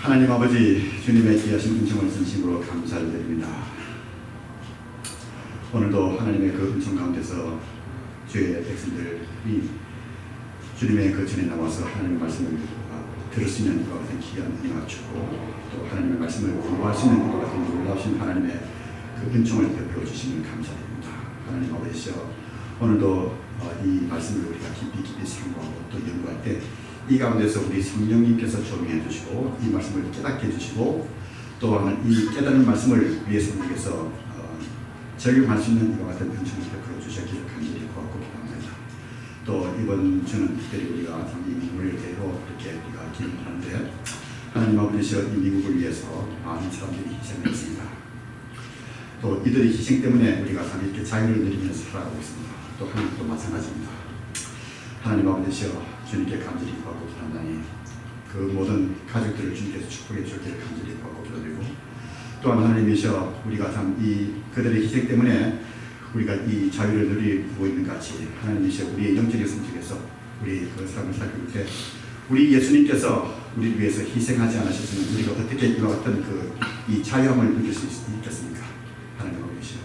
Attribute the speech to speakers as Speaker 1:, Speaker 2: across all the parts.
Speaker 1: 하나님 아버지, 주님의 귀하신 은총을 진심으로 감사를 드립니다. 오늘도 하나님의 그 은총 가운데서 주의 백성들이 주님의 그 전에 나와서 하나님의 말씀을 들을 수 있는 것과 같은 귀한 은혜가 주고, 또 하나님의 말씀을 공부할 수 있는 것과 같은 놀라우신 하나님의 그 은총을 베풀어 주시면 감사드립니다. 하나님 아버지시여, 오늘도 이 말씀을 우리가 깊이 상고하고 또 연구할 때 이 가운데서 우리 성령님께서 조명해 주시고, 이 말씀을 깨닫게 해주시고, 또한 이 깨닫는 말씀을 위해 성령께서 적용할 수 있는 이와 같은 은총을 베풀어 주셨기를 간절히 구하고 기도합니다. 또 이번 주는 특별히 우리가 이 미국을 대로 이렇게 우리가 기도를 하는데, 하나님 아버지시여, 이 미국을 위해서 많은 사람들이 희생했습니다. 또 이들의 희생 때문에 우리가 참 이렇게 자유를 누리면서 살아가고 있습니다. 또 하나님도 마찬가지입니다. 하나님 아버지시여, 주님께 간절히 구하고 기도한다니 그 모든 가족들을 주님께서 축복해 주시기를 간절히 구하고 기도드리고, 또한 하나님이시여, 우리가 참 이 그들의 희생 때문에 우리가 이 자유를 누리고 있는 같이, 하나님이시여, 우리의 영적인 성격에서 우리 그 삶을 살고 있을 때 우리 예수님께서 우리를 위해서 희생하지 않으셨으면 우리가 어떻게 이와 같은 이 자유함을 누릴 수 있겠습니까? 하나님 아버지시여,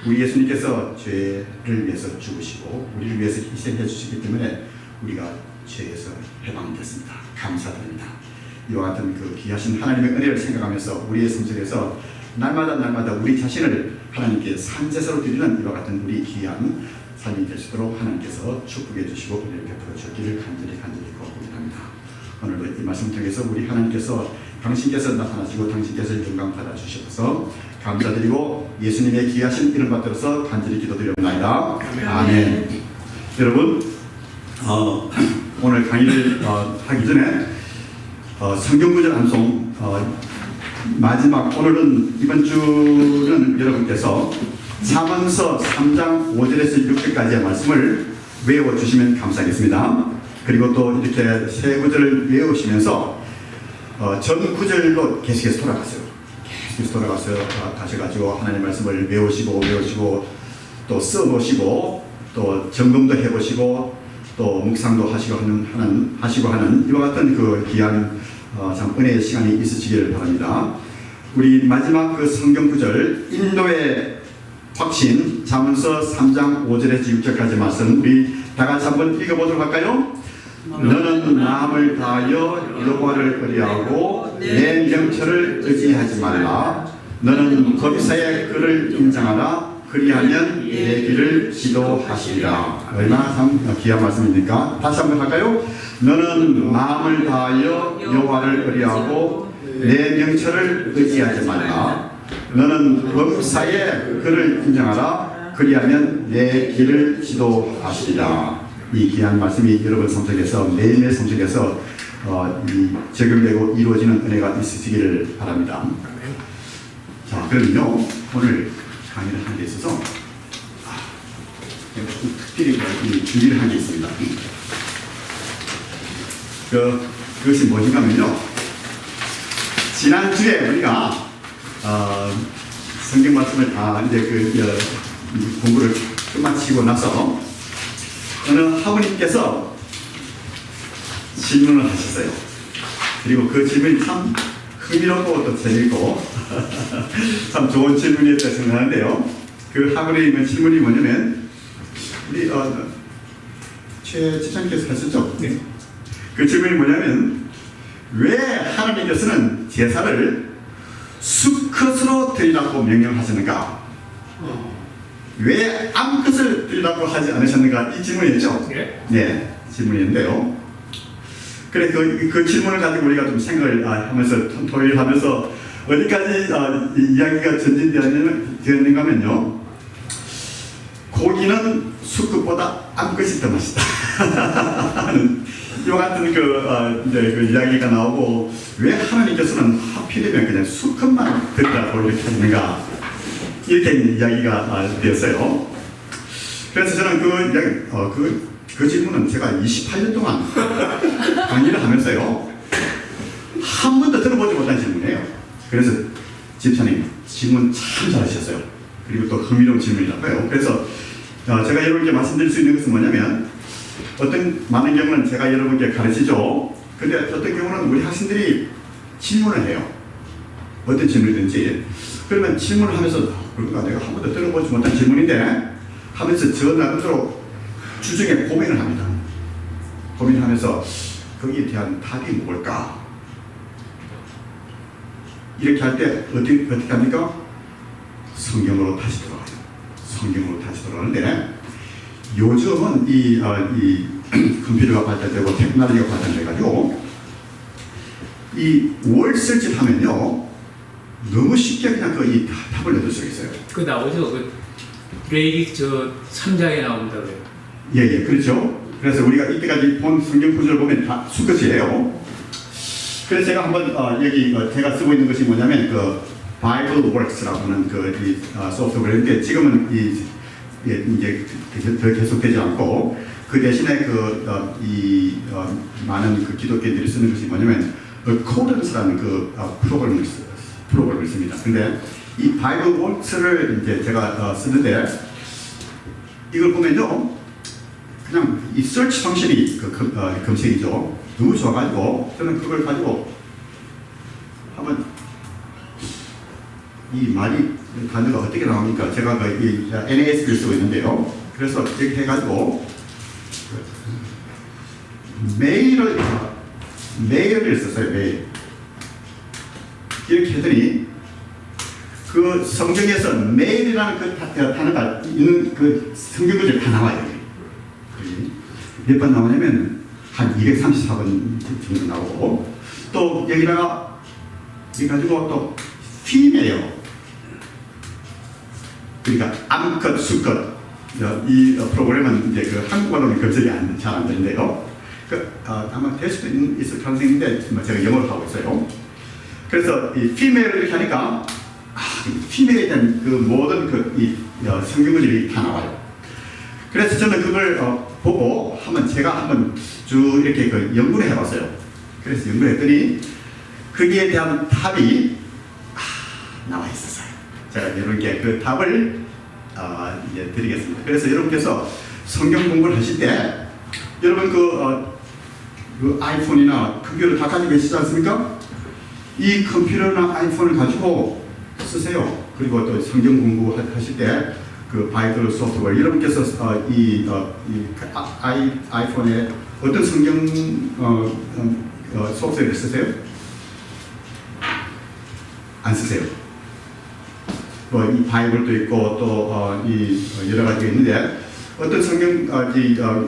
Speaker 1: 우리 예수님께서 죄를 위해서 죽으시고 우리를 위해서 희생해 주시기 때문에 우리가 죄에서 해방됐습니다. 감사드립니다. 이와 같은 그 귀하신 하나님의 은혜를 생각하면서 우리의 성질에서 날마다 우리 자신을 하나님께 산제사로 드리는 이와 같은 우리 귀한 삶이 될 수 있도록 하나님께서 축복해 주시고 은혜를 베풀어 주기를 간절히 구하고 합니다. 오늘도 이 말씀을 통해서 우리 하나님께서 당신께서 나타나시고 당신께서 영광 받아 주셔서 감사드리고 예수님의 귀하신 이름 받들어서 간절히 기도드립니다. 아멘. 여러분, 오늘 강의를 하기 전에 성경구절 암송 마지막, 오늘은 이번 주는 여러분께서 잠언서 3장 5절에서 6절까지의 말씀을 외워주시면 감사하겠습니다. 그리고 또 이렇게 세 구절을 외우시면서 전 구절로 계속해서 돌아가세요. 계속해서 가셔가지고 하나님 말씀을 외우시고 또 써보시고 또 점검도 해보시고 또 묵상도 하시고 하는 이와 같은 그 귀한 참 은혜의 시간이 있으시기를 바랍니다. 우리 마지막 그 성경 구절, 인도의 확신, 잠언서 3장 5절에서 6절까지 말씀 우리 다 같이 한번 읽어보도록 할까요? 너는 마음을 다하여 여호와를 의뢰하고 내 명철을 의지하지 말라. 너는 법사의 글을 인정하라. 그리하면 내 길을 지도하시리라. 얼마나 참 귀한 말씀입니까? 다시 한번 할까요? 너는 마음을 다하여 여호와를 의뢰하고 내 명철을 의지하지 말라. 너는 법사의 글을 인정하라. 그리하면 내 길을 지도하시리라. 이 귀한 말씀이 여러분 성격에서 매일매일 성격에서 적용되고 이루어지는 은혜가 있으시기를 바랍니다. 자, 그러면요, 오늘 강의를 하는 데 있어서 특별히 준비를 한 게 있습니다. 그것이 뭐냐면요, 지난주에 우리가 성경 말씀을 다 이제 공부를 끝마치고 나서 어느 하부님께서 질문을 하셨어요. 그리고 그 질문이 참 흥미롭고 또 재미있고 참 좋은 질문이었다고 생각하는데요. 그 하부님의 질문이 뭐냐면, 우리 최 지장님께서 하셨죠? 네. 그 질문이 뭐냐면, 왜 하나님께서는 제사를 수컷으로 드리라고 명령하셨는가? 왜 암컷을 드리라고 하지 않으셨는가? 이 질문이었죠? 네, 질문이었는데요. 그래, 그 질문을 가지고 우리가 좀 생각을 하면서 토의를 하면서 어디까지 이야기가 전진되었는가 하면요, 고기는 수컷보다 암컷이 더 맛있다 이와 같은 이제 그 이야기가 나오고, 왜 하나님께서는 하필이면 그냥 수컷만 드리라고 이렇게 하시는가, 이렇게 이야기가 되었어요. 그래서 저는 그 질문은 제가 28년 동안 강의를 하면서요, 한 번도 들어보지 못한 질문이에요. 그래서 집사님 질문 참 잘하셨어요. 그리고 또 흥미로운 질문이라고 해요. 그래서 제가 여러분께 말씀드릴 수 있는 것은 뭐냐면, 많은 경우는 제가 여러분께 가르치죠. 근데 어떤 경우는 우리 학생들이 질문을 해요. 어떤 질문이든지. 그러면 질문을 하면서 그러니까 내가 한 번도 들어보지 못한 질문인데 하면서 저 나름대로 주중에 고민을 합니다. 고민하면서 거기에 대한 답이 뭘까? 이렇게 할 때 어떻게 합니까? 성경으로 다시 돌아가요. 성경으로 다시 돌아가는데 요즘은 이 컴퓨터가 발달되고 테크놀로지가 발달돼가지고 이 월설짓 하면요 너무 쉽게 그냥 이 답을 넣을 수 있어요.
Speaker 2: 그 나오죠. 그 레이기 저 3장에 나온다고요.
Speaker 1: 예, 그렇죠. 그래서 우리가 이때까지 본 성경 구절을 보면 다 수컷이에요. 그래서 제가 한번 여기 제가 쓰고 있는 것이 뭐냐면 그 Bible Works라고 하는 소프트웨어인데 지금은 이제 더 계속되지 않고 그 대신에 많은 기독교인들이 쓰는 것이 뭐냐면 Concordance라는 프로그램을 씁니다. 근데 이 Bible Works를 이제 제가 쓰는데 이걸 보면요 그냥 이 search 펑션이 검색이죠. 너무 좋아가지고 저는 그걸 가지고 한번 이 말이 단어가 어떻게 나옵니까? 제가 이 NAS를 쓰고 있는데요. 그래서 이렇게 해가지고 메일을 썼어요. 메일 이렇게 했더니 그 성경에서 메일이라는 그 단어가 있는 그 성경 구절이 다 나와요. 몇 번 나오냐면 한 234번 정도 나오고 또 여기다가 이 가지고 또 female 그러니까 암컷, 수컷 이 프로그램은 이제 그 한국어로는 검색이 잘 안 되는데요. 아마 될 수도 있을 가능성이 있는데 제가 영어로 하고 있어요. 그래서 이 female 이렇게 하니까 female에 대한 그 모든 이 성경구절이 다 나와요. 그래서 저는 그걸 보고 제가 한번 쭉 이렇게 연구를 해봤어요. 그래서 연구를 했더니 거기에 대한 답이 나와 있었어요. 제가 여러분께 그 답을 이제 드리겠습니다. 그래서 여러분께서 성경 공부를 하실 때 여러분 그 아이폰이나 컴퓨터 다 가지고 계시지 않습니까? 이 컴퓨터나 아이폰을 가지고 쓰세요. 그리고 또 성경 공부하실 때 그 바이블 소프트웨어 여러분께서 아이폰에 어떤 성경 소프트웨어를 쓰세요? 안 쓰세요. 뭐 이 바이블도 있고 또 여러 가지가 있는데 어떤 성경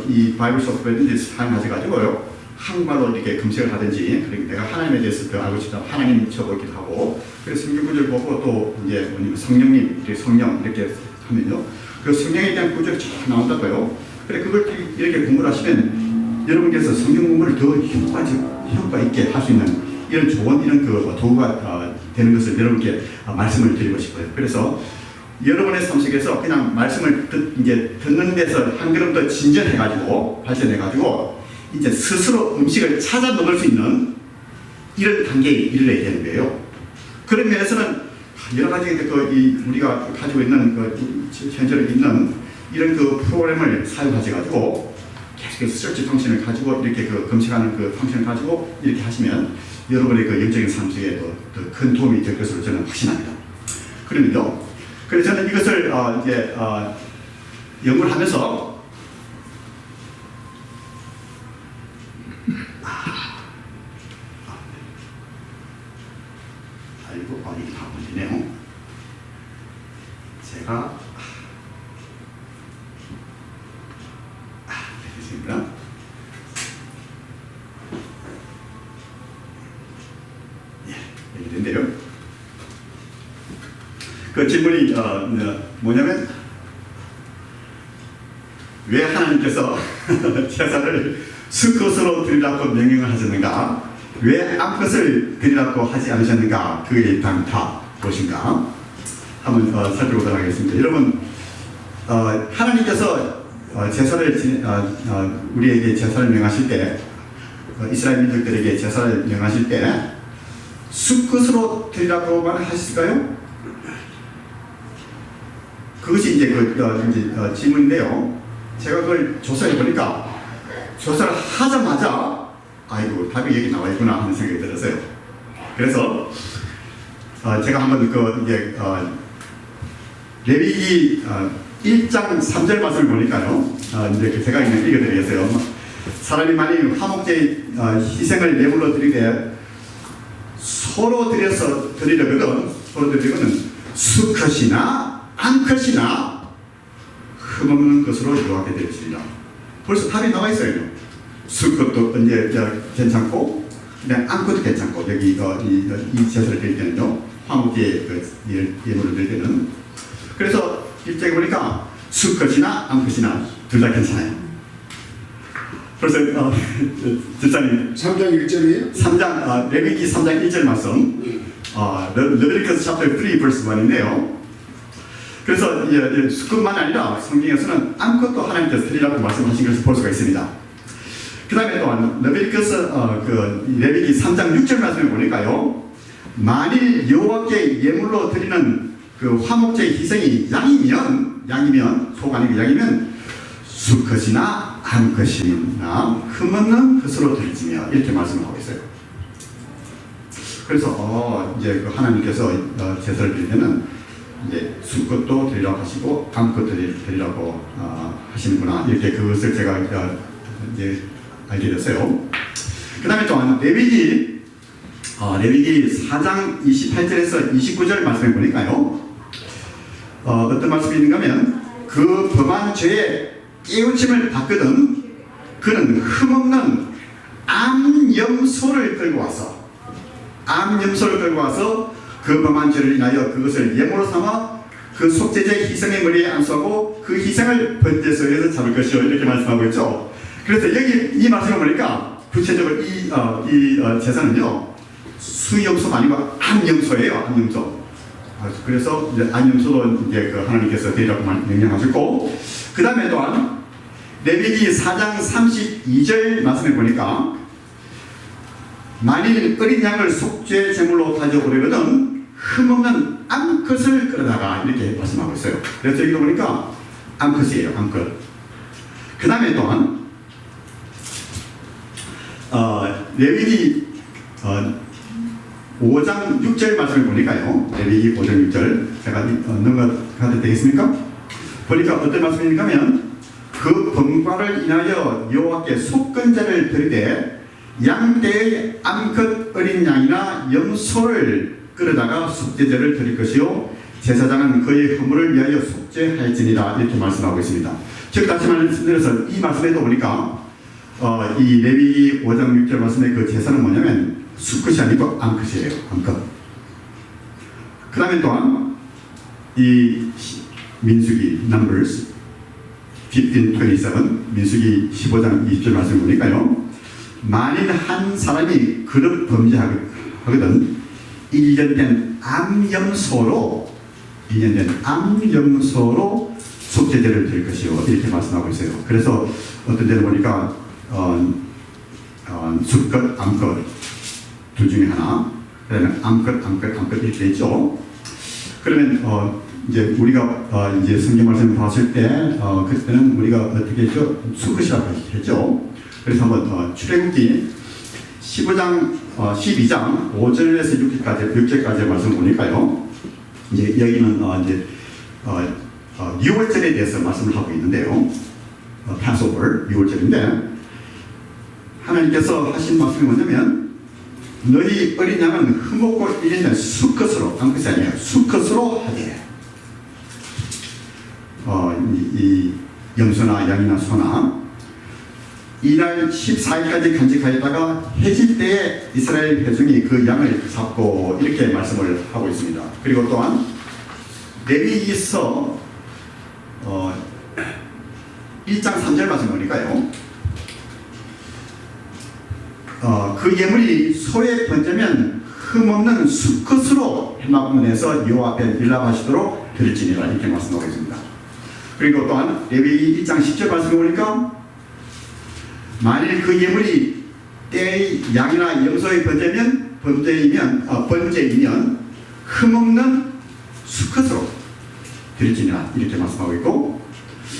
Speaker 1: 이 바이블 소프트웨어든지 사용하셔 가지고요 한국말로 이렇게 검색을 하든지 그리고 내가 하나님에 대해서 더 알고 싶다 하나님 쳐보기도 하고 그래서 성경 구절 보고 또 이제 성령님 이렇게 성령 이렇게 하면요 그 성령에 대한 구절이 쫙 나온다고요. 그래 그걸 이렇게 공부를 하시면 여러분께서 성경 공부를 더 효과 있게 할 수 있는 이런 좋은 이런 도구가 되는 것을 여러분께 말씀을 드리고 싶어요. 그래서 여러분의 삶 속에서 그냥 말씀을 듣는 데서 한 걸음 더 진전해가지고 발전해가지고 이제 스스로 음식을 찾아 먹을 수 있는 이런 단계에 이르러야 되는 거예요. 그런 면에서는 여러 가지 우리가 가지고 있는 현재로 있는 이런 프로그램을 사용하셔가지고 계속해서 서치 펑션을 가지고 이렇게 검색하는 펑션을 가지고 이렇게 하시면 여러분의 영적인 삶 속에 더 큰 도움이 될 것으로 저는 확신합니다. 그러면요. 그래서 저는 이것을 연구를 하면서 이게 다 걸리네요. 제가 됐습니다. 예, 됐는데요. 그 질문이 뭐냐면 왜 하나님께서 제사를 수컷으로 드리라고 명령을 하셨는가? 왜 암컷을 드리라고 하지 않으셨는가? 그에 대한 답 무엇인가? 한번 살펴보도록 하겠습니다. 여러분, 하나님께서 제사를 우리에게 제사를 명하실 때 이스라엘 민족들에게 제사를 명하실 때 수컷으로 드리라고만 하실까요? 그것이 이제 질문인데요. 제가 그걸 조사해 보니까 조사를 하자마자 아이고 답이 여기 나와 있구나 하는 생각이 들었어요. 그래서 제가 한번 이게 레위기 1장 3절 말씀을 보니까요. 이제 제가 그냥 읽어드리겠어요. 사람이 만일 화목제 희생을 예물로 드리되 서로 드리려거든 수컷이나 암컷이나 흠없는 것으로 여호와께 드리시리라. 벌써 답이 나와 있어요. 수컷도 이제 괜찮고 그냥 암컷도 괜찮고 여기 이 제사를 드릴 때는요. 화목제 예물을 드릴 때는 그래서 일장에 보니까 수컷이나 암컷이나 둘 다 괜찮아요. 그래서 집사님
Speaker 3: 3장 1절이에요?
Speaker 1: 3장 레위기 3장 1절 말씀 Leviticus chapter 3 verse 1인데요. 그래서 수컷만 아니라 성경에서는 암컷도 하나님께서 드리라고 말씀하신 것을 볼 수가 있습니다. 그 다음에 또한 레비기스 레위기 3장 6절 말씀을 보니까요. 만일 여호와께 예물로 드리는 그 화목제 희생이 양이면 소가 아니고 양이면 수컷이나 암컷이나 흠없는 것으로 드릴지며 이렇게 말씀을 하고 있어요. 그래서 이제 하나님께서 제사를 드릴 때는 이제 수컷도 드리라고 하시고 암컷도 드리라고 하시는구나 이렇게 그것을 제가 이제 알게 됐어요. 그 다음에 또한 레위기 4장 28절에서 29절 말씀을 보니까요. 어떤 말씀이 있는가 하면 그 범한 죄에 깨우침을 받거든 그는 흠없는 암염소를 끌고 와서 그 범한 죄를 인하여 그것을 예물로 삼아 그 속죄제 희생의 머리에 안수하고 그 희생을 번제소에서 잡을 것이요 이렇게 말씀하고 있죠. 그래서 여기 이 말씀을 보니까 구체적으로 이 제사는요 수염소가 아니고 암염소예요. 암염소. 그래서 이제 암염소도 이제 하나님께서 드리라고 명령하셨고 그 다음에 또한 레위기 4장 32절 말씀해 보니까 만일 어린 양을 속죄 제물로 가져오려거든 흠없는 암컷을 끌어다가 이렇게 말씀하고 있어요. 그래서 여기도 보니까 암컷이에요. 암컷. 그 다음에 또한 레위기 5장 6절 말씀을 보니까요. 레위기 5장 6절 제가 넘어가도 되겠습니까? 보니까 어떤 말씀인가 하면 그 범과를 인하여 여호와께 속건제를 드리되 양떼의 암컷 어린 양이나 염소를 끌어다가 속죄제를 드릴 것이요 제사장은 그의 허물을 위하여 속죄할지니라 이렇게 말씀하고 있습니다. 즉 다시 말씀드려서 이 말씀에도 보니까 이 레위기 5장 6절 말씀의 그 제사는 뭐냐면 수컷이 아니고 암컷이에요. 암컷. 그 다음에 또한 이 민수기 Numbers 15:27 민수기 15장 20절 말씀을 보니까요. 만일 한 사람이 그릇 범죄하거든 1년 된 암염소로 속죄제를 드릴 것이요 이렇게 말씀하고 있어요. 그래서 어떤 데는 보니까 수컷, 암컷 둘 중에 하나 그다음에 암컷 이렇게 있죠. 그러면 이제 우리가 이제 성경 말씀을 봤을 때 그때는 우리가 어떻게 했죠? 수컷이라고 했죠. 그래서 한번 출애굽기 12장 5절에서 6절까지 말씀 보니까요. 이제 여기는 이제 6월절에 대해서 말씀을 하고 있는데요. Passover 6월절인데 하나님께서 하신 말씀이 뭐냐면 너희 어린 양은 흠없고 1년 수컷으로 암컷이 아니에요. 수컷으로 하되 이 염소나 양이나 소나 이날 14일까지 간직하였다가 해질 때에 이스라엘 회중이 그 양을 잡고 이렇게 말씀을 하고 있습니다. 그리고 또한 레위기서 1장 3절 말씀 보니까요. 그 예물이 소에 번제면 흠없는 수컷으로 회막문에서 여호와 앞에 일납하시도록 드릴지니라 이렇게 말씀하고 있습니다. 그리고 또한 레위기 1장 10절 말씀 보니까 만일 그 예물이 때의 양이나 염소의 번제이면 흠없는 수컷으로 드릴지니라 이렇게 말씀하고 있고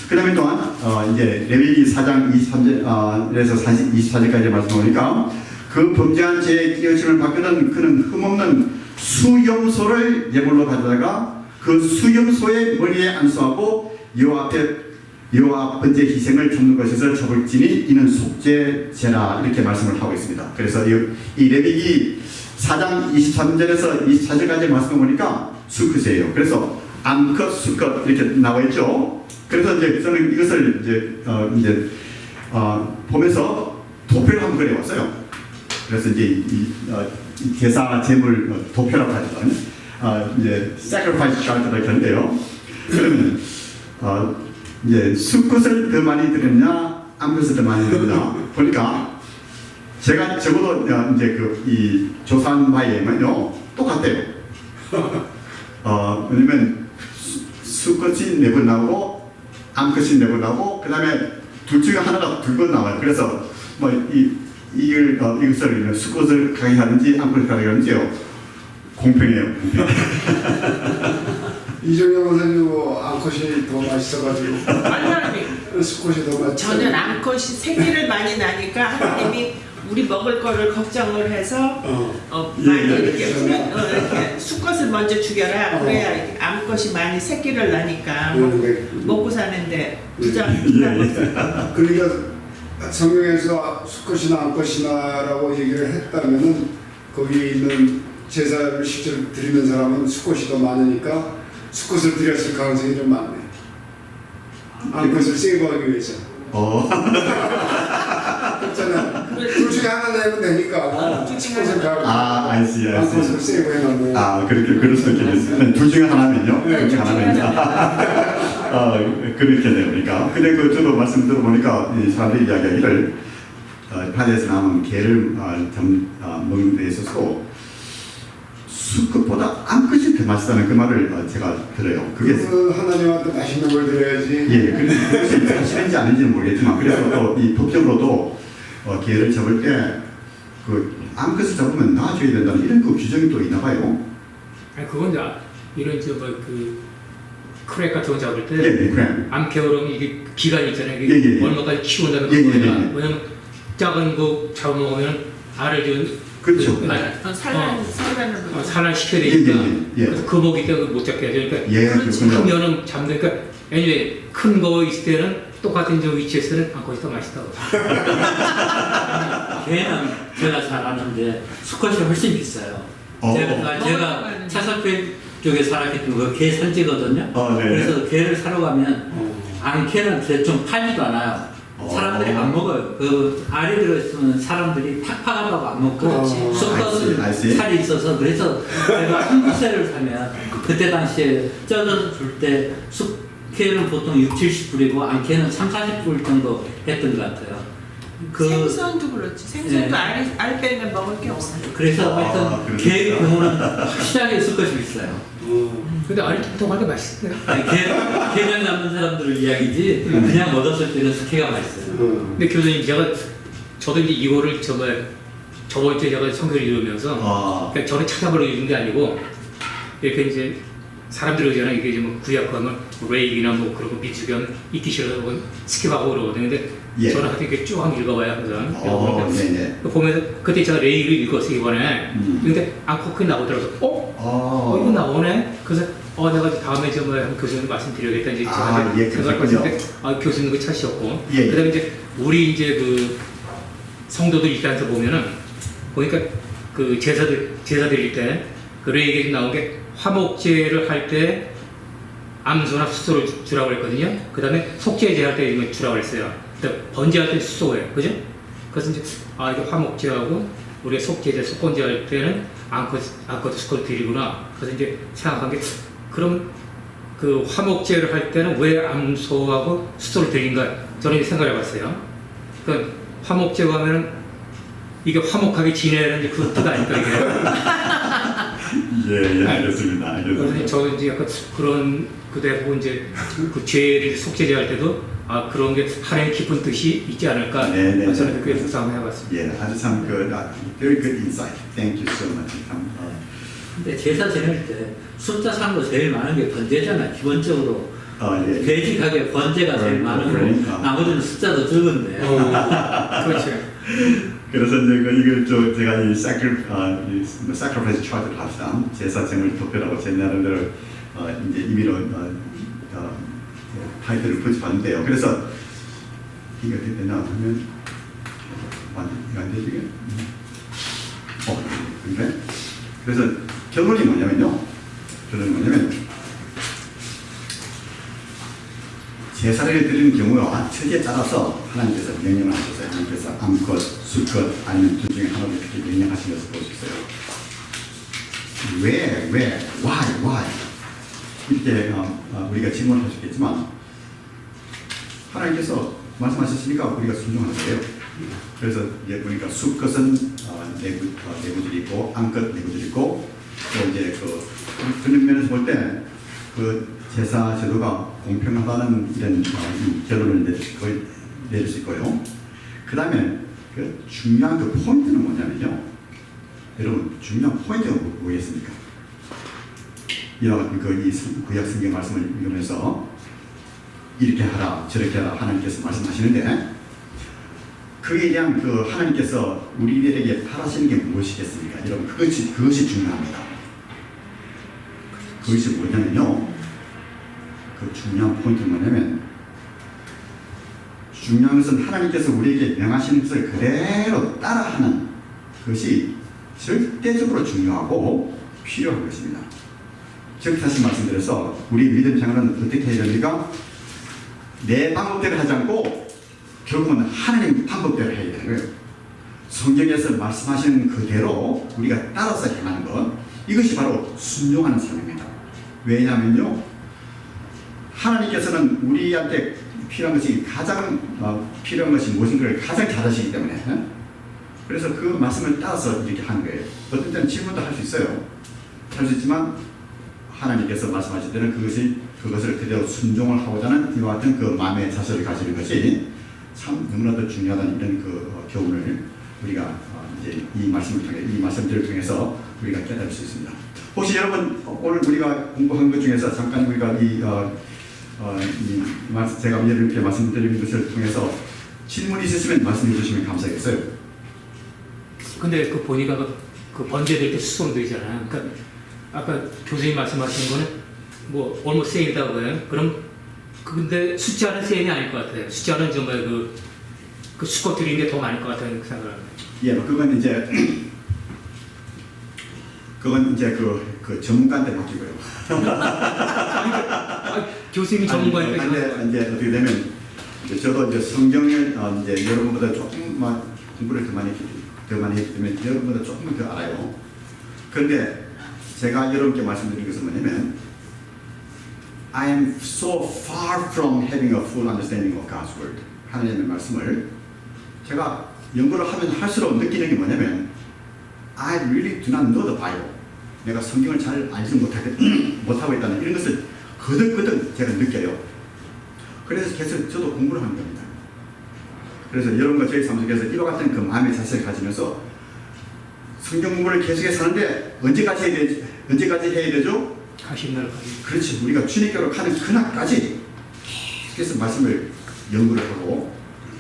Speaker 1: 그 다음에 또한 이제 레위기 4장 23절에서 24절까지 말씀하니까 그 범죄한 죄의 깨우침을 받고는 그는 흠없는 수염소를 예물로 가져다가 그 수염소의 머리에 안수하고 여호와 앞에 여호와 번제 희생을 줍는 것에서 저불지니 이는 속죄제라 이렇게 말씀을 하고 있습니다. 그래서 이 레위기 4장 23절에서 24절까지 말씀을 보니까 수컷이에요. 그래서 암컷, 수컷 이렇게 나와 있죠. 그래서 이제 저는 이것을 이제 보면서 도표를 한번 그려봤어요. 그래서 이제 이 제사 제물 도표라고 하죠. 이제 sacrifice chart라고 하는데요. 그러면 이제 수컷을 더 많이 드렸냐, 암컷을 더 많이 드렸냐 보니까 제가 적어도 이제 이 조사한 바에만요 똑같아요. 왜냐면 수컷이 4번 나오고 암컷이 4번 나오고 그 다음에 둘 중에 하나가 2번 나와요. 그래서 뭐 이것을 수컷을 가게 하는지 암컷을 가게 하는지요 공평해요.
Speaker 3: 이정현 원사님 암컷이 더 맛있어가지고
Speaker 4: 아니
Speaker 3: 수컷이 더 맛있어.
Speaker 4: 저는 암컷이 새끼를 많이 나니까 하나님이 우리 먹을 거를 걱정을 해서 많이 이렇게 이렇게 수컷을 먼저 죽여라. 그래야 이렇게 암컷이 많이 새끼를 나니까 먹고 사는데 부담.
Speaker 3: 그러니까 성경에서 수컷이나 암컷이나라고 얘기를 했다면은 거기 있는 제사를 실제로 드리는 사람은 수컷이 더 많으니까 수컷을 드렸을 가능성이 좀 많네. 암컷을 세이브하기 위해서. 그렇잖아. 둘 중에 하나 내면 되니까 수컷을 가고 암컷을 세이브해놓으면.
Speaker 1: 그럴 수도 있겠네요. 둘 중에 하나면요. 둘 중에 하나면. 그렇게 돼요. 그러니까. 근데 저도 말씀 들어보니까 이 사람들이 이야기하기를 바다에서 남은 개를 먹는 데 있어서 수컷보다 암컷이 더 맛있다는 그 말을 제가 들어요. 그게
Speaker 3: 하나님한테 맛있는 걸 드려야지.
Speaker 1: 예, 그것이 사실인지 아닌지는 모르겠지만 그래서 또 이 법적으로도 개를 잡을 때 그 암컷을 잡으면 놔줘야 된다는 이런 그 규정이 또 있나 봐요.
Speaker 2: 아니 그건 이제 이런 크랙 같은 거 잡을 때
Speaker 1: 그래.
Speaker 2: 암캐어럼 이게 기간이 있잖아요. 이게 얼마까지 키운다는 거니까. 왜냐면 작은 거 잡아먹으면 알을 좀
Speaker 1: 그렇죠.
Speaker 2: 산란시켜야 되니까. 그래서 그 먹이 때문에 못 잡게 하죠. 그러니까 크면은 잡으니까 애니웨이 큰 거 있을 때는 똑같은 저 위치에서는 암컷이 더 맛있다고.
Speaker 5: 개는 제가 잘 아는데 수컷이 훨씬 비싸요. 제가 차사페 쪽에 살았기 때문에 그 개 산지거든요. 그래서 개를 사러 가면 암캐는 대충 팔지도 않아요. 사람들이 안 먹어요. 그 알이 들어있으면 사람들이 팍팍하다고 안 먹고 수컷은 살이 있어서 그래서 제가 한 부세를 사면 그때 당시에 쪄서 줄 때 숙캐는 보통 60-70불이고 암캐는 30-40불 정도 했던 것 같아요.
Speaker 4: 생선도 그렇지. 생선도 알 빼면 먹을 게 없어요.
Speaker 5: 그래서 하여튼 개 경우는 확실하게 수컷이 비싸요.
Speaker 2: 근데 알이 통통하게 맛있어요.
Speaker 5: 개냥 남는 사람들을 이야기지 그냥 먹었을 때는 숙회가 맛있어요.
Speaker 2: 근데 교수님 저도 이제 이거를 저번 주에 제가 성경을 읽으면서 그러니까 저는 찾아보려고 읽은 게 아니고 이렇게 이제 사람들이 그러잖아요. 이게 뭐 구약하면 레이기나 뭐 그런 거 비추견 읽기 싫어서 스킵하고 그러거든요. 근데 저는 하여튼 이렇게 쭉 한번 읽어봐야 하거든. 보면서 그때 제가 레이기를 읽었어요 이번에. 근데 암컷이 나오더라고요. 이거 나오네. 그래서 내가 다음에 교수님 말씀드려야겠다 이제 제가 생각했는데 교수님 그 찾으셨고. 그다음에 이제 우리 이제 그 성도들 입장에서 보면은 보니까 그 제사 드릴 때 그 레이기에 나온 게 화목제를 할 때 암소나 숫소를 주라고 했거든요. 그 다음에 속죄제 할 때 주라고 했어요. 번제할 때 숫소예요. 그죠? 그래서 이제 이게 화목제하고 우리가 속죄제, 속건제 할 때는 암컷 숫소를 드리구나. 그래서 이제 생각한 게 그럼 그 화목제를 할 때는 왜 암소하고 숫소를 드린가? 저는 이제 생각해 봤어요. 그러니까 화목제가 하면은 이게 화목하게 지내라는 그 뜻 아닐까 이게.
Speaker 1: 알겠습니다.
Speaker 2: 그래서 저도 이제 약간 그런 그대 보고 이제 그 죄를 속죄제 할 때도 그런 게 하나님의 깊은 뜻이 있지 않을까. 저는 그렇게 묵상을 해봤습니다.
Speaker 1: 아주 참 very good insight. Thank you so much.
Speaker 5: 근데 제사 지낼 때 숫자 상으로 제일 많은 게 번제잖아요. 기본적으로 돼지 가게 번제가 제일 많은 거. 나머지는 숫자도 적은데.
Speaker 2: 그렇죠.
Speaker 1: 그래서 이제 이걸 제가 이 sacrifice chart를 합시다. 제사정을 도표라고 제 나름대로 이제 임의로 타이틀을 붙여봤는데요. 그래서 이게 어떻게 되나 하면 이거 안 되지 이게? 그래? 그래서 결론이 뭐냐면요. 제사를 드리는 경우와 처지에 따라서 하나님께서 명령을 하셨어요. 하나님께서 암컷, 수컷 아니면 둘 중에 하나를 그렇게 명령하신 것을 볼 수 있어요. 왜, why 이렇게 우리가 질문을 하셨겠지만 하나님께서 말씀하셨으니까 우리가 순종하는 거예요. 그래서 이제 보니까 수컷은 내구들이 있고 암컷 내구들이 있고 또 이제 그런 면에서 볼 때 그 제사 제도가 공평하다는 이런 결론을 내릴 수 있고요. 그 다음에 그 중요한 그 포인트는 뭐냐면요. 여러분 중요한 포인트가 뭐겠습니까? 이와 같은 이 구약 성경 말씀을 읽으면서 이렇게 하라 저렇게 하라 하나님께서 말씀하시는데 그에 대한 하나님께서 우리들에게 바라시는 게 무엇이겠습니까? 여러분 그것이 중요합니다. 그것이 뭐냐면요. 그 중요한 포인트는 뭐냐면 중요한 것은 하나님께서 우리에게 명하시는 것을 그대로 따라하는 것이 절대적으로 중요하고 필요한 것입니다. 즉 다시 말씀드려서 우리 믿음 생활은 어떻게 해야 됩니까? 내 방법대로 하지 않고 결국은 하나님 방법대로 해야 되는 거예요. 성경에서 말씀하시는 그대로 우리가 따라서 행하는 것 이것이 바로 순종하는 삶입니다. 왜냐하면요 하나님께서는 우리한테 필요한 것이 가장 필요한 것이 무엇인가를 가장 잘 아시기 때문에 그래서 그 말씀을 따라서 이렇게 하는 거예요. 어떤 때는 질문도 할 수 있어요. 할 수 있지만 하나님께서 말씀하실 때는 그것을 그대로 순종을 하고자 하는 이와 같은 그 마음의 자세를 가지는 것이 참 너무나도 중요하다는 이런 교훈을 우리가 이제 이 말씀들을 통해서 우리가 깨달을 수 있습니다. 혹시 여러분 오늘 우리가 공부한 것 중에서 잠깐 우리가 제가 여러분께 말씀드리는 것을 통해서 질문이 있으시면 말씀해 주시면 감사하겠어요.
Speaker 2: 근데 보니까 그 번제될 때 수송되잖아요. 그러니까 아까 교수님 말씀하신 거는 뭐 almost same이라고 해요. 그럼 근데 숫자는 세임이 아닐 것 같아요. 숫자는 정말 그 수컷들인 게 더 많을 것 같다는 생각을 합니다.
Speaker 1: 예, 그건 이제 그 전문가한테 맡기고요.
Speaker 2: 교수님이 전문가니까.
Speaker 1: 이제 어떻게 되면 저도 이제 성경을 이제 여러분보다 조금만 공부를 더 많이 했기 때문에 여러분보다 조금만 더 알아요. 그런데 제가 여러분께 말씀드린 것은 뭐냐면 I am so far from having a full understanding of God's word. 하나님의 말씀을 제가 연구를 하면 할수록 느끼는 게 뭐냐면 I really do not know the Bible. 내가 성경을 잘 알지 못하고 있다는 이런 것을 거듭 제가 느껴요. 그래서 계속 저도 공부를 하는 겁니다. 그래서 여러분과 저희 사무실에서 이와 같은 그 마음의 자세를 가지면서 성경 공부를 계속해서 하는데 언제까지 해야 되죠?
Speaker 2: 가신 날까지.
Speaker 1: 그렇지. 우리가 주님께로 가는 그날까지 계속해서 말씀을 연구를 하고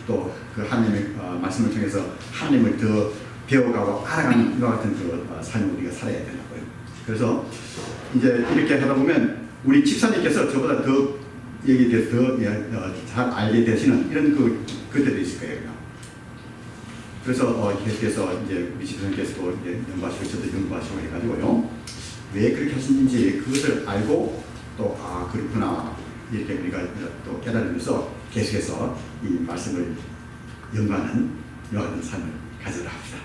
Speaker 1: 또 그 하나님의 말씀을 통해서 하나님을 더 배워가고 알아가는 이와 같은 그 삶을 우리가 살아야 된다고요. 그래서 이제 이렇게 하다 보면 우리 집사님께서 저보다 더 얘기에 대해서 더 잘 알게 되시는 이런 그때도 있을 거예요. 그래서 계속해서 이제 우리 집사님께서도 이제 연구하시고 저도 연구하시고 해가지고요. 왜 그렇게 하시는지 그것을 알고 또 그렇구나 이렇게 우리가 또 깨달으면서 계속해서 이 말씀을 연구하는 이와 같은 삶을 가지도록 합시다.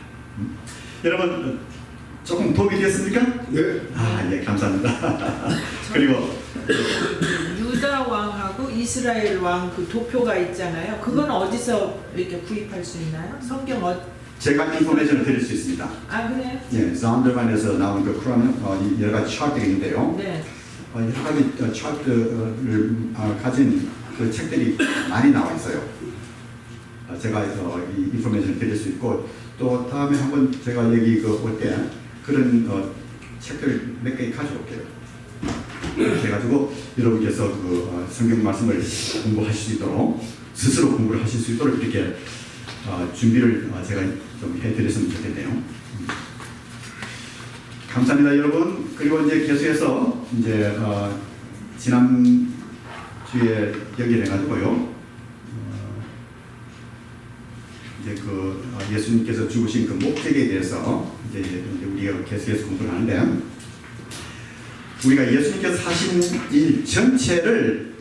Speaker 1: 여러분 조금 도움이 되었습니까?
Speaker 3: 네.
Speaker 1: 예, 감사합니다. 그리고
Speaker 4: 유다 왕하고 이스라엘 왕 그 도표가 있잖아요. 그건 어디서 이렇게 구입할 수 있나요? 성경
Speaker 1: 제가 인포메이션을 드릴 수 있습니다.
Speaker 4: 그래요?
Speaker 1: 예, 사운드만에서 나온 그 쿠란은 여러 가지 차트가 있는데요.
Speaker 4: 네.
Speaker 1: 여러 가지 차트를 가진 그 책들이 많이 나와 있어요. 제가 이 인포메이션을 드릴 수 있고 또 다음에 한번 제가 여기 올 때 그런 책들 몇 개 가져올게요. 그래가지고 여러분께서 그 성경 말씀을 공부하실 수 있도록 스스로 공부를 하실 수 있도록 이렇게 준비를 제가 좀 해드렸으면 좋겠네요. 감사합니다, 여러분. 그리고 이제 계속해서 이제 지난 주에 연결해가지고요. 이제 그 예수님께서 죽으신 그 목적에 대해서 이제 우리가 계속해서 공부를 하는데, 우리가 예수님께서 사신 이 전체를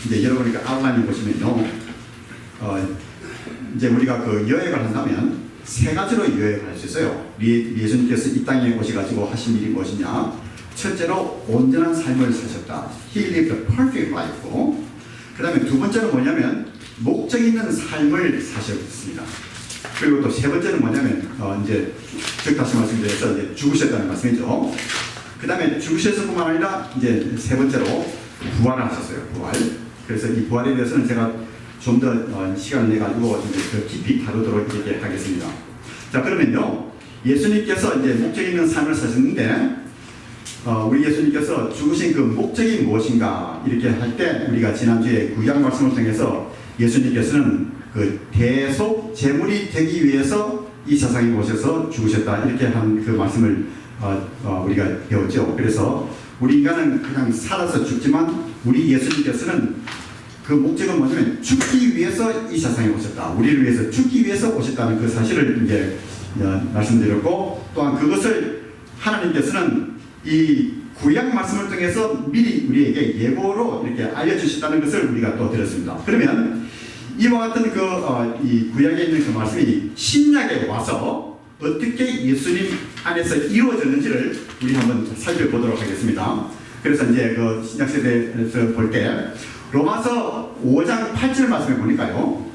Speaker 1: 이제 여러분이 아웃라인 보시면요, 이제 우리가 그 요약을 한다면 세 가지로 요약을 할 수 있어요. 예수님께서 이 땅에 오셔가지고 하신 일이 무엇이냐? 첫째로 온전한 삶을 사셨다. He lived a perfect life. 그 다음에 두 번째는 뭐냐면 목적 있는 삶을 사셨습니다. 그리고 또 세 번째는 뭐냐면 이제 다시 말씀드려서 이제 죽으셨다는 말씀이죠. 그 다음에 죽으셔서뿐만 아니라 이제 세 번째로 부활을 하셨어요. 부활. 그래서 이 부활에 대해서는 제가 좀 더 시간을 내 가지고 이제 더 깊이 다루도록 이렇게 하겠습니다. 자, 그러면요, 예수님께서 이제 목적 있는 삶을 사셨는데, 우리 예수님께서 죽으신 그 목적이 무엇인가 이렇게 할 때, 우리가 지난주에 구약 말씀을 통해서 예수님께서는 그 대속 제물이 되기 위해서 이 세상에 오셔서 죽으셨다 이렇게 한 그 말씀을 우리가 배웠죠. 그래서 우리 인간은 그냥 살아서 죽지만 우리 예수님께서는 그 목적은 뭐냐면 죽기 위해서 이 세상에 오셨다. 우리를 위해서 죽기 위해서 오셨다는 그 사실을 이제 말씀드렸고, 또한 그것을 하나님께서는 이 구약 말씀을 통해서 미리 우리에게 예고로 이렇게 알려주셨다는 것을 우리가 또 들었습니다. 그러면 이와 같은 이 구약에 있는 그 말씀이 신약에 와서 어떻게 예수님 안에서 이루어졌는지를 우리 한번 살펴보도록 하겠습니다. 그래서 이제 그 신약 세대에서 볼 때 로마서 5장 8절 말씀에 보니까요.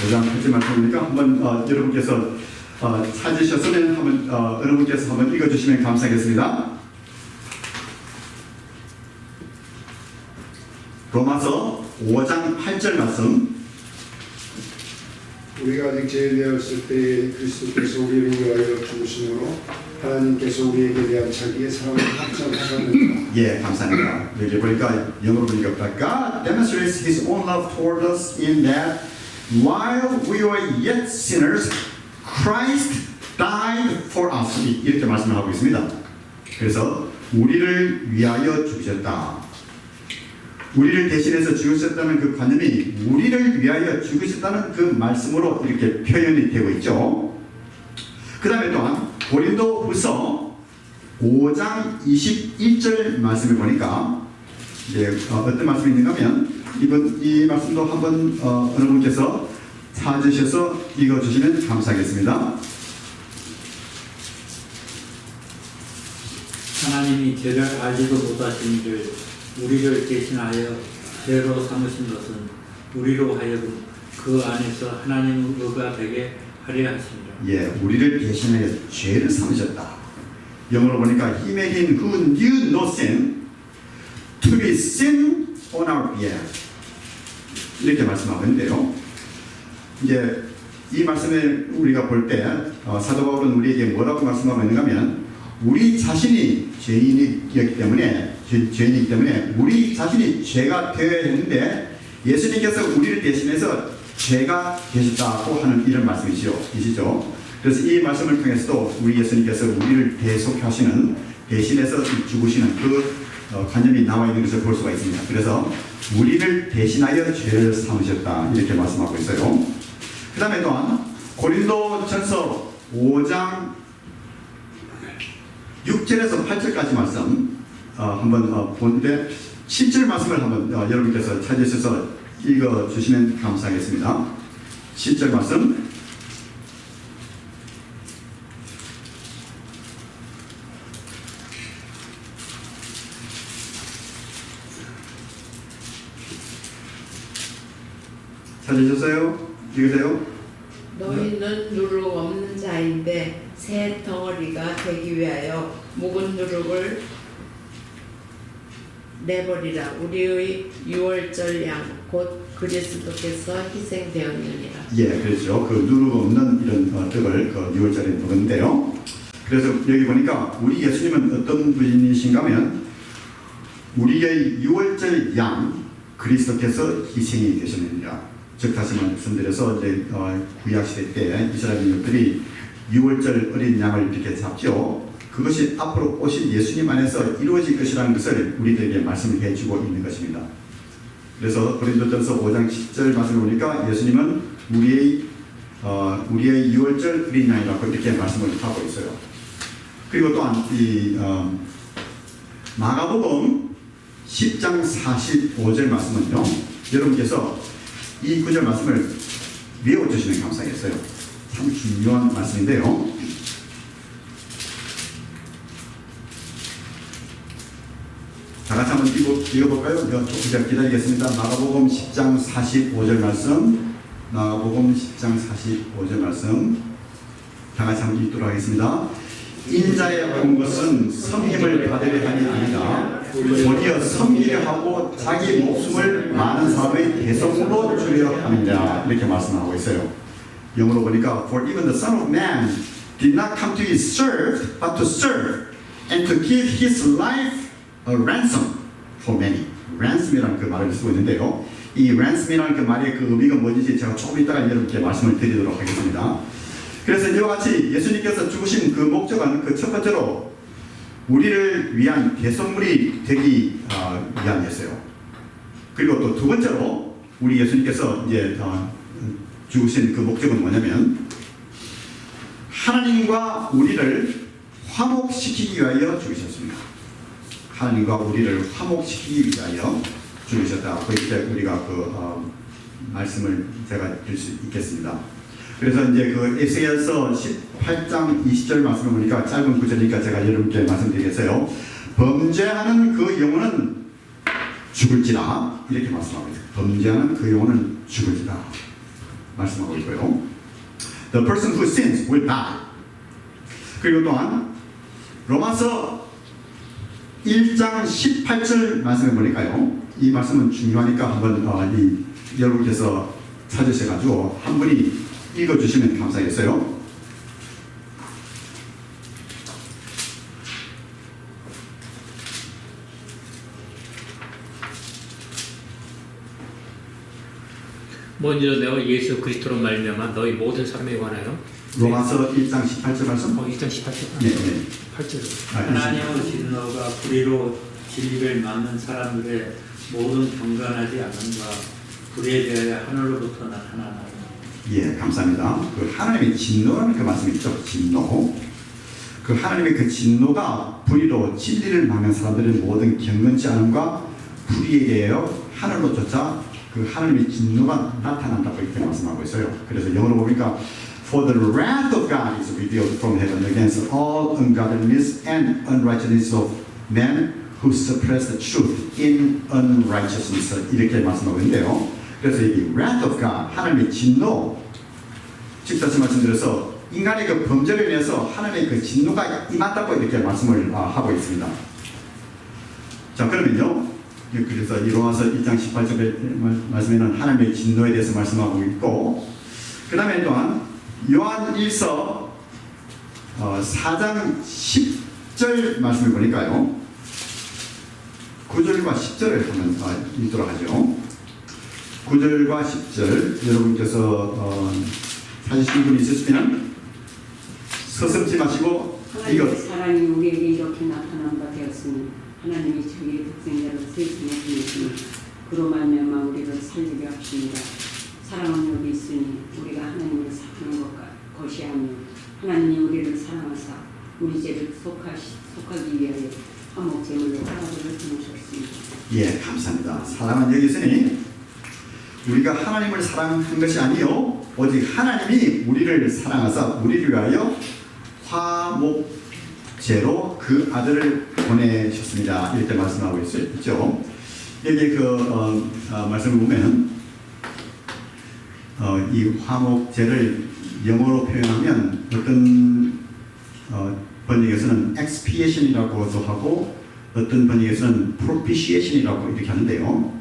Speaker 1: 5장 8절 말씀에 보니까 한번 여러분께서 찾으셨으면 한번 여러분께서 한번 읽어주시면 감사하겠습니다. 로마서 5장 8절 말씀.
Speaker 3: 우리가 아직 죄되었을 때 그리스도께서 우리를 위하여 죽으심으로 하나님께서 우리에게 대한 자기의 사랑을 확증하셨느니라.
Speaker 1: 예, 감사합니다. 여기 보니까 영어로 보니까 God demonstrates His own love toward us in that while we were yet sinners, Christ died for us. 이렇게 말씀을 하고 있습니다. 그래서 우리를 위하여 죽으셨다. 우리를 대신해서 죽으셨다는 그 관념이 우리를 위하여 죽으셨다는 그 말씀으로 이렇게 표현이 되고 있죠. 그 다음에 또한 고린도후서 5장 21절 말씀을 보니까 이제 어떤 말씀이 있는가 하면 이 말씀도 한번 어느 분께서 찾으셔서 읽어주시면 감사하겠습니다.
Speaker 5: 하나님이 죄를 알지도 못하신 줄 우리를 대신하여 죄로 삼으신 것은 우리로 하여금 그 안에서 하나님의 의가 되게 하려 하십니다.
Speaker 1: 예, 우리를 대신하여 죄를 삼으셨다. 영어로 보니까 He made him who knew no sin to be sin on our behalf. 이렇게 말씀하고 있는데요. 이제 이 말씀을 우리가 볼 때 사도 바울은 우리에게 뭐라고 말씀하고 있는가 하면 우리 자신이 죄인이기 때문에 우리 자신이 죄가 되어야 했는데 예수님께서 우리를 대신해서 죄가 되셨다고 하는 이런 말씀이시죠. 그래서 이 말씀을 통해서도 우리 예수님께서 우리를 대속하시는 대신해서 죽으시는 그 관념이 나와 있는 것을 볼 수가 있습니다. 그래서 우리를 대신하여 죄를 삼으셨다 이렇게 말씀하고 있어요. 그 다음에 또한 고린도전서 5장 6절에서 8절까지 말씀 한번 보는데 7절 말씀을 한번 여러분께서 찾으셔서 읽어주시면 감사하겠습니다. 7절 말씀. 찾으셨어요? 읽으세요.
Speaker 6: 너희는 누룩 없는 자인데 새 덩어리가 되기 위하여 묵은 누룩을 내버리라. 우리의 유월절 양 곧 그리스도께서 희생되었느니라.
Speaker 1: 예, 그렇죠. 그 누룩 없는 이런 떡을 그 유월절에 먹는데요. 그래서 여기 보니까 우리 예수님은 어떤 분이신가 하면 우리의 유월절 양 그리스도께서 희생이 되셨느니라. 즉 다시 말씀드려서 이제 구약 시대 때 이스라엘 민족들이 6월절 어린 양을 이렇게 잡죠. 그것이 앞으로 오신 예수님 안에서 이루어질 것이라는 것을 우리들에게 말씀을 해주고 있는 것입니다. 그래서 고린도전서 5장 10절 말씀을 보니까 예수님은 우리의 6월절 어린 양이라고 이렇게 말씀을 하고 있어요. 그리고 또한 이 마가복음 10장 45절 말씀은요, 여러분께서 이 구절 말씀을 외워주시면 감사하겠어요. 참 중요한 말씀인데요. 다 같이 한번 읽어볼까요? 조금 기다리겠습니다. 마가복음 10장 45절 말씀, 마가복음 10장 45절 말씀 다 같이 한번 읽도록 하겠습니다. 인자에 온 것은 섬김을 받으려 함이 아니다. 오히려 섬기려 하고 자기 목숨을 많은 사람의 대성으로 주려 함이라, 이렇게 말씀하고 있어요. 영어로 보니까 For even the Son of Man did not come to be served, but to serve, and to give his life a ransom for many. ransom이라는 그 말을 쓰고 있는데요. 이 ransom이라는 그 말의 그 의미가 뭔지 제가 조금 이따가 여러분께 말씀을 드리도록 하겠습니다. 그래서 이와 같이 예수님께서 죽으신 그 목적은 그 첫 번째로 우리를 위한 대성물이 되기 위함이었어요. 그리고 또 두 번째로 우리 예수님께서 이제 죽으신 그 목적은 뭐냐면 하나님과 우리를 화목시키기 위하여 죽으셨습니다. 하나님과 우리를 화목시키기 위하여 죽으셨다. 그때 우리가 그 말씀을 제가 드릴 수 있겠습니다. 그래서 이제 그 에스겔서 18장 20절 말씀을 보니까 짧은 구절이니까 제가 여러분께 말씀드리겠어요. 범죄하는 그 영혼은 죽을지라, 이렇게 말씀하고 있어요. 범죄하는 그 영혼은 죽을지라 말씀하고 있고요. The person who sins will die. 그리고 또한 로마서 1장 18절 말씀을 보니까요. 이 말씀은 중요하니까 한번 여러분께서 찾으셔가지고 한 분이 읽어주시면 감사하겠어요.
Speaker 2: 먼저 내가 예수 그리스도로 말미암아 너희 모든 사람에 관하여.
Speaker 1: 로마서 1장 18절 말씀?
Speaker 2: 1장 18절.
Speaker 1: 네, 네.
Speaker 2: 8절.
Speaker 5: 하나님의 진노가 불의로 진리를 막는 사람들의 모든 경건하지 않음과 불의에 대하여 하늘로부터 나타나나이다.
Speaker 1: 예, 감사합니다. 그 하나님의 진노라는 그 말씀이 있죠. 진노. 그 하나님의 그 진노가 불의로 진리를 막는 사람들의 모든 경건치 않음과 불의에 대하여 하늘로 쫓아 그 하나님의 진노가 나타난다고 이렇게 말씀하고 있어요. 그래서 영어로 보니까 For the wrath of God is revealed from heaven against all ungodliness and unrighteousness of men who suppress the truth in unrighteousness, 이렇게 말씀하고 있는데요. 그래서 이 wrath of God, 하나님의 진노, 즉 다시 말씀드려서 인간의 그 범죄를 인해서 하나님의 그 진노가 임한다고 이렇게 말씀을 하고 있습니다. 자, 그러면요, 그래서 이 로마서 1장 18절의 말씀에는 하나님의 진노에 대해서 말씀하고 있고, 그 다음에 또한 요한 1서 4장 10절 말씀을 보니까요, 9절과 10절을 한번 읽도록 하죠. 9절과 10절 여러분께서 찾으신 분이 있으시면 서슴지 마시고
Speaker 7: 하나님의 사랑이 우리에게 이렇게 나타난 바 되었으니 하나님이 자기의 독생자를 세상에 보내시니 그로 말미암아 우리를 살리게 하십니다. 사랑은 여기 있으니 우리가 하나님을 사랑하는 것이 아니요 하나님이 우리를 사랑하사 우리 죄를 속하기 위하여 화목 제물로 아들을 보내셨습니다.
Speaker 1: 예, 감사합니다. 사랑은 여기 있으니 우리가 하나님을 사랑한 것이 아니요 오직 하나님이 우리를 사랑하사 우리를 위하여 화목제로 그 아들을 보내셨습니다. 이렇게 말씀하고 있죠. 여기 그 말씀을 보면 이 화목제를 영어로 표현하면 어떤 번역에서는 expiation이라고도 하고 어떤 번역에서는 propitiation이라고 이렇게 하는데요.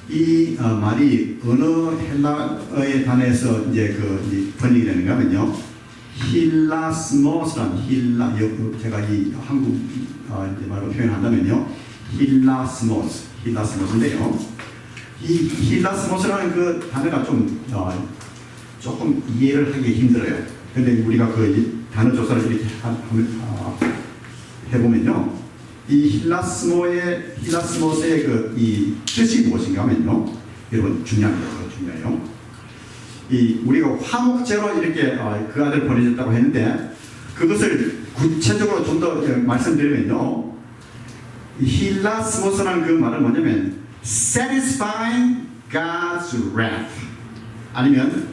Speaker 1: 이 말이 어느 헬라어의 단어에서 이제 그 번역이 되는가 하면요. 힐라스모스란 제가 이 한국 말로 표현한다면요. 힐라스모스인데요. 이 힐라스모스라는 그 단어가 좀 조금 이해를 하기 힘들어요. 근데 우리가 그 단어 조사를 이렇게 해보면요, 이 힐라스모스의 그 이 뜻이 무엇인가 하면요, 여러분 중요합니다. 중요해요. 이 우리가 화목제로 이렇게 그 아들 보내줬다고 했는데, 그것을 구체적으로 좀 더 말씀드리면요, 이 힐라스모스라는 그 말은 뭐냐면 satisfying God's wrath, 아니면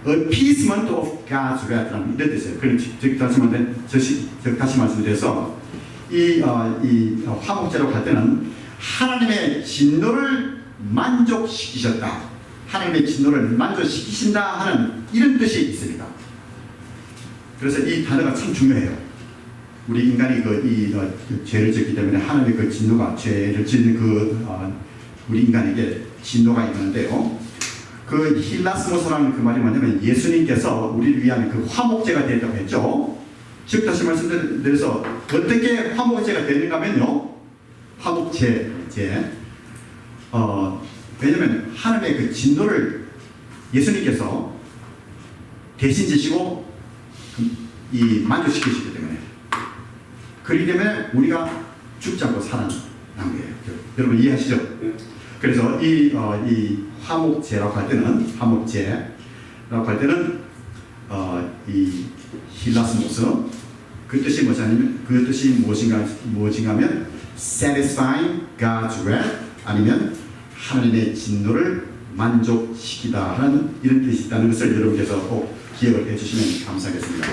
Speaker 1: appeasement of God's wrath라는 이런 뜻이에요. 그럼 다시 말씀드려서 이 화목제로 갈 때는 하나님의 진노를 만족시키셨다, 하나님의 진노를 만족시키신다 하는 이런 뜻이 있습니다. 그래서 이 단어가 참 중요해요. 우리 인간이 죄를 짓기 때문에 하나님의 그 진노가, 죄를 짓는 우리 인간에게 진노가 있는데요, 그 힐라스모스라는 그 말이 뭐냐면 예수님께서 우리를 위한 그 화목제가 되었다고 했죠. 즉 다시 말씀드려서 어떻게 화목제가 되는가 하면요, 화목제, 왜냐면 하나님의 그 진노를 예수님께서 대신 지시고 만족시키시기 때문에, 그렇기 때문에 우리가 죽지 않고 살아난 거예요. 여러분 이해하시죠? 그래서 이 화목제라고 할 때는, 이 힐라스모스, 그 뜻이 무엇인가 하면 satisfying God's wrath, 아니면 하나님의 진노를 만족시키다 하는 이런 뜻이 있다는 것을 여러분께서 꼭 기억을 해주시면 감사하겠습니다.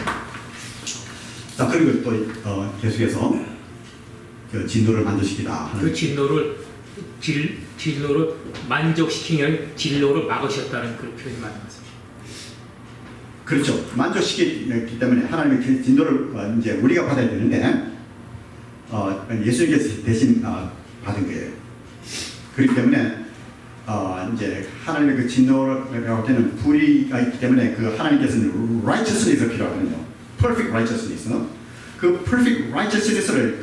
Speaker 1: 자, 그리고 또 계속해서 그 진노를 만족시키다 하는,
Speaker 2: 그 진노를 만족시키는 진노를 막으셨다는 그 표현이 맞는 것입니다.
Speaker 1: 그렇죠. 만족시키기 때문에 하나님의 진노를 이제 우리가 받아야 되는데 예수님께서 대신 받은 거예요. 그렇기 때문에 이제 하나님의 그 진노를 할 때는 불의가 있기 때문에 그 하나님께서는 righteousness가 필요하거든요. perfect righteousness. 그 perfect righteousness를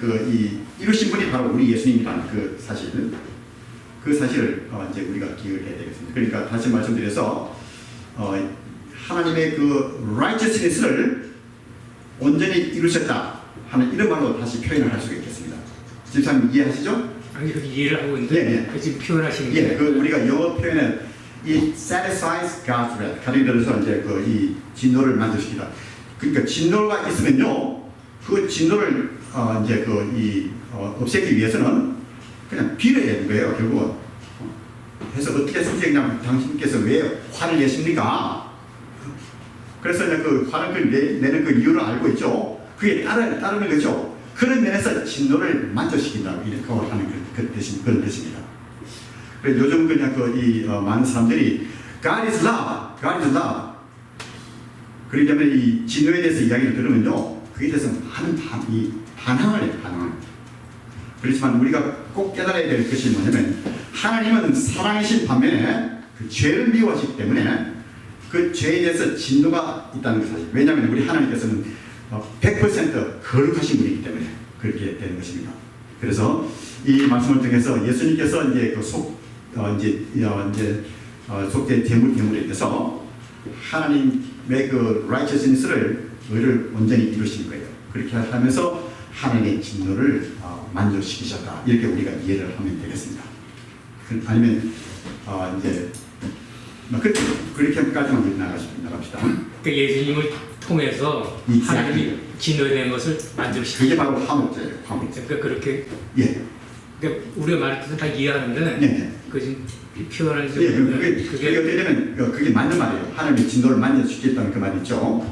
Speaker 1: 이루신 분이 바로 우리 예수님이라는 그 사실을 이제 우리가 기억해야 되겠습니다. 그러니까 다시 말씀드려서 하나님의 그 righteousness를 온전히 이루셨다 하는 이런 말로 다시 표현을 할 수가 있겠습니다. 집사님 이해하시죠?
Speaker 2: 아니, 그 이해를 하고 있는데 지금 표현하시는 게
Speaker 1: 그 우리가 영어 표현에 이 satisfies God's wrath, 가령 들어서 이제 이 진노를 만족시키다. 그러니까 진노가 있으면요, 그 진노를 이제 없애기 위해서는 그냥 빌어야 되는 거예요, 결국은. 그래서 어떻게 선생님, 당신께서 왜 화를 내십니까? 그래서 이제 그 화를 내는 그 이유를 알고 있죠. 그게 따르는 거죠. 그런 면에서 진노를 만족시킨다, 이렇게 하는 그런 뜻입니다. 그래서 요즘 그냥 많은 사람들이 God is love, God is love. 그렇기 때문에 이 진노에 대해서 이야기를 들으면요, 그에 대해서 반항을 해요, 반항. 그렇지만 우리가 꼭 깨달아야 될 것이 뭐냐면, 하나님은 사랑이신 반면에 그 죄를 미워하시기 때문에 그 죄에 대해서 진노가 있다는 것을 사실. 왜냐하면 우리 하나님께서는 100% 거룩하신 분이기 때문에 그렇게 되는 것입니다. 그래서 이 말씀을 통해서 예수님께서 이제 속죄 제물에 대해서 하나님의 그 righteousness를, 의를 온전히 이루신 거예요. 그렇게 하면서 하나님의 진노를 만족시키셨다, 이렇게 우리가 이해를 하면 되겠습니다. 아니면 이제 그렇게까지만 나갑시다.
Speaker 2: 그러니까 예수님을 통해서 하나님이 진노된 것을 만족시키는,
Speaker 1: 그게 바로 화목제예요. 화목제.
Speaker 2: 그러니까 그렇게,
Speaker 1: 예.
Speaker 2: 그러니까 우리가 말할 때는 다 이해하는데,
Speaker 1: 네.
Speaker 2: 그 지금 표현을 좀,
Speaker 1: 그게 어떻게 되면 그게 맞는 말이에요. 하나님의 진노를 만족시켰다는 그 말이 있죠.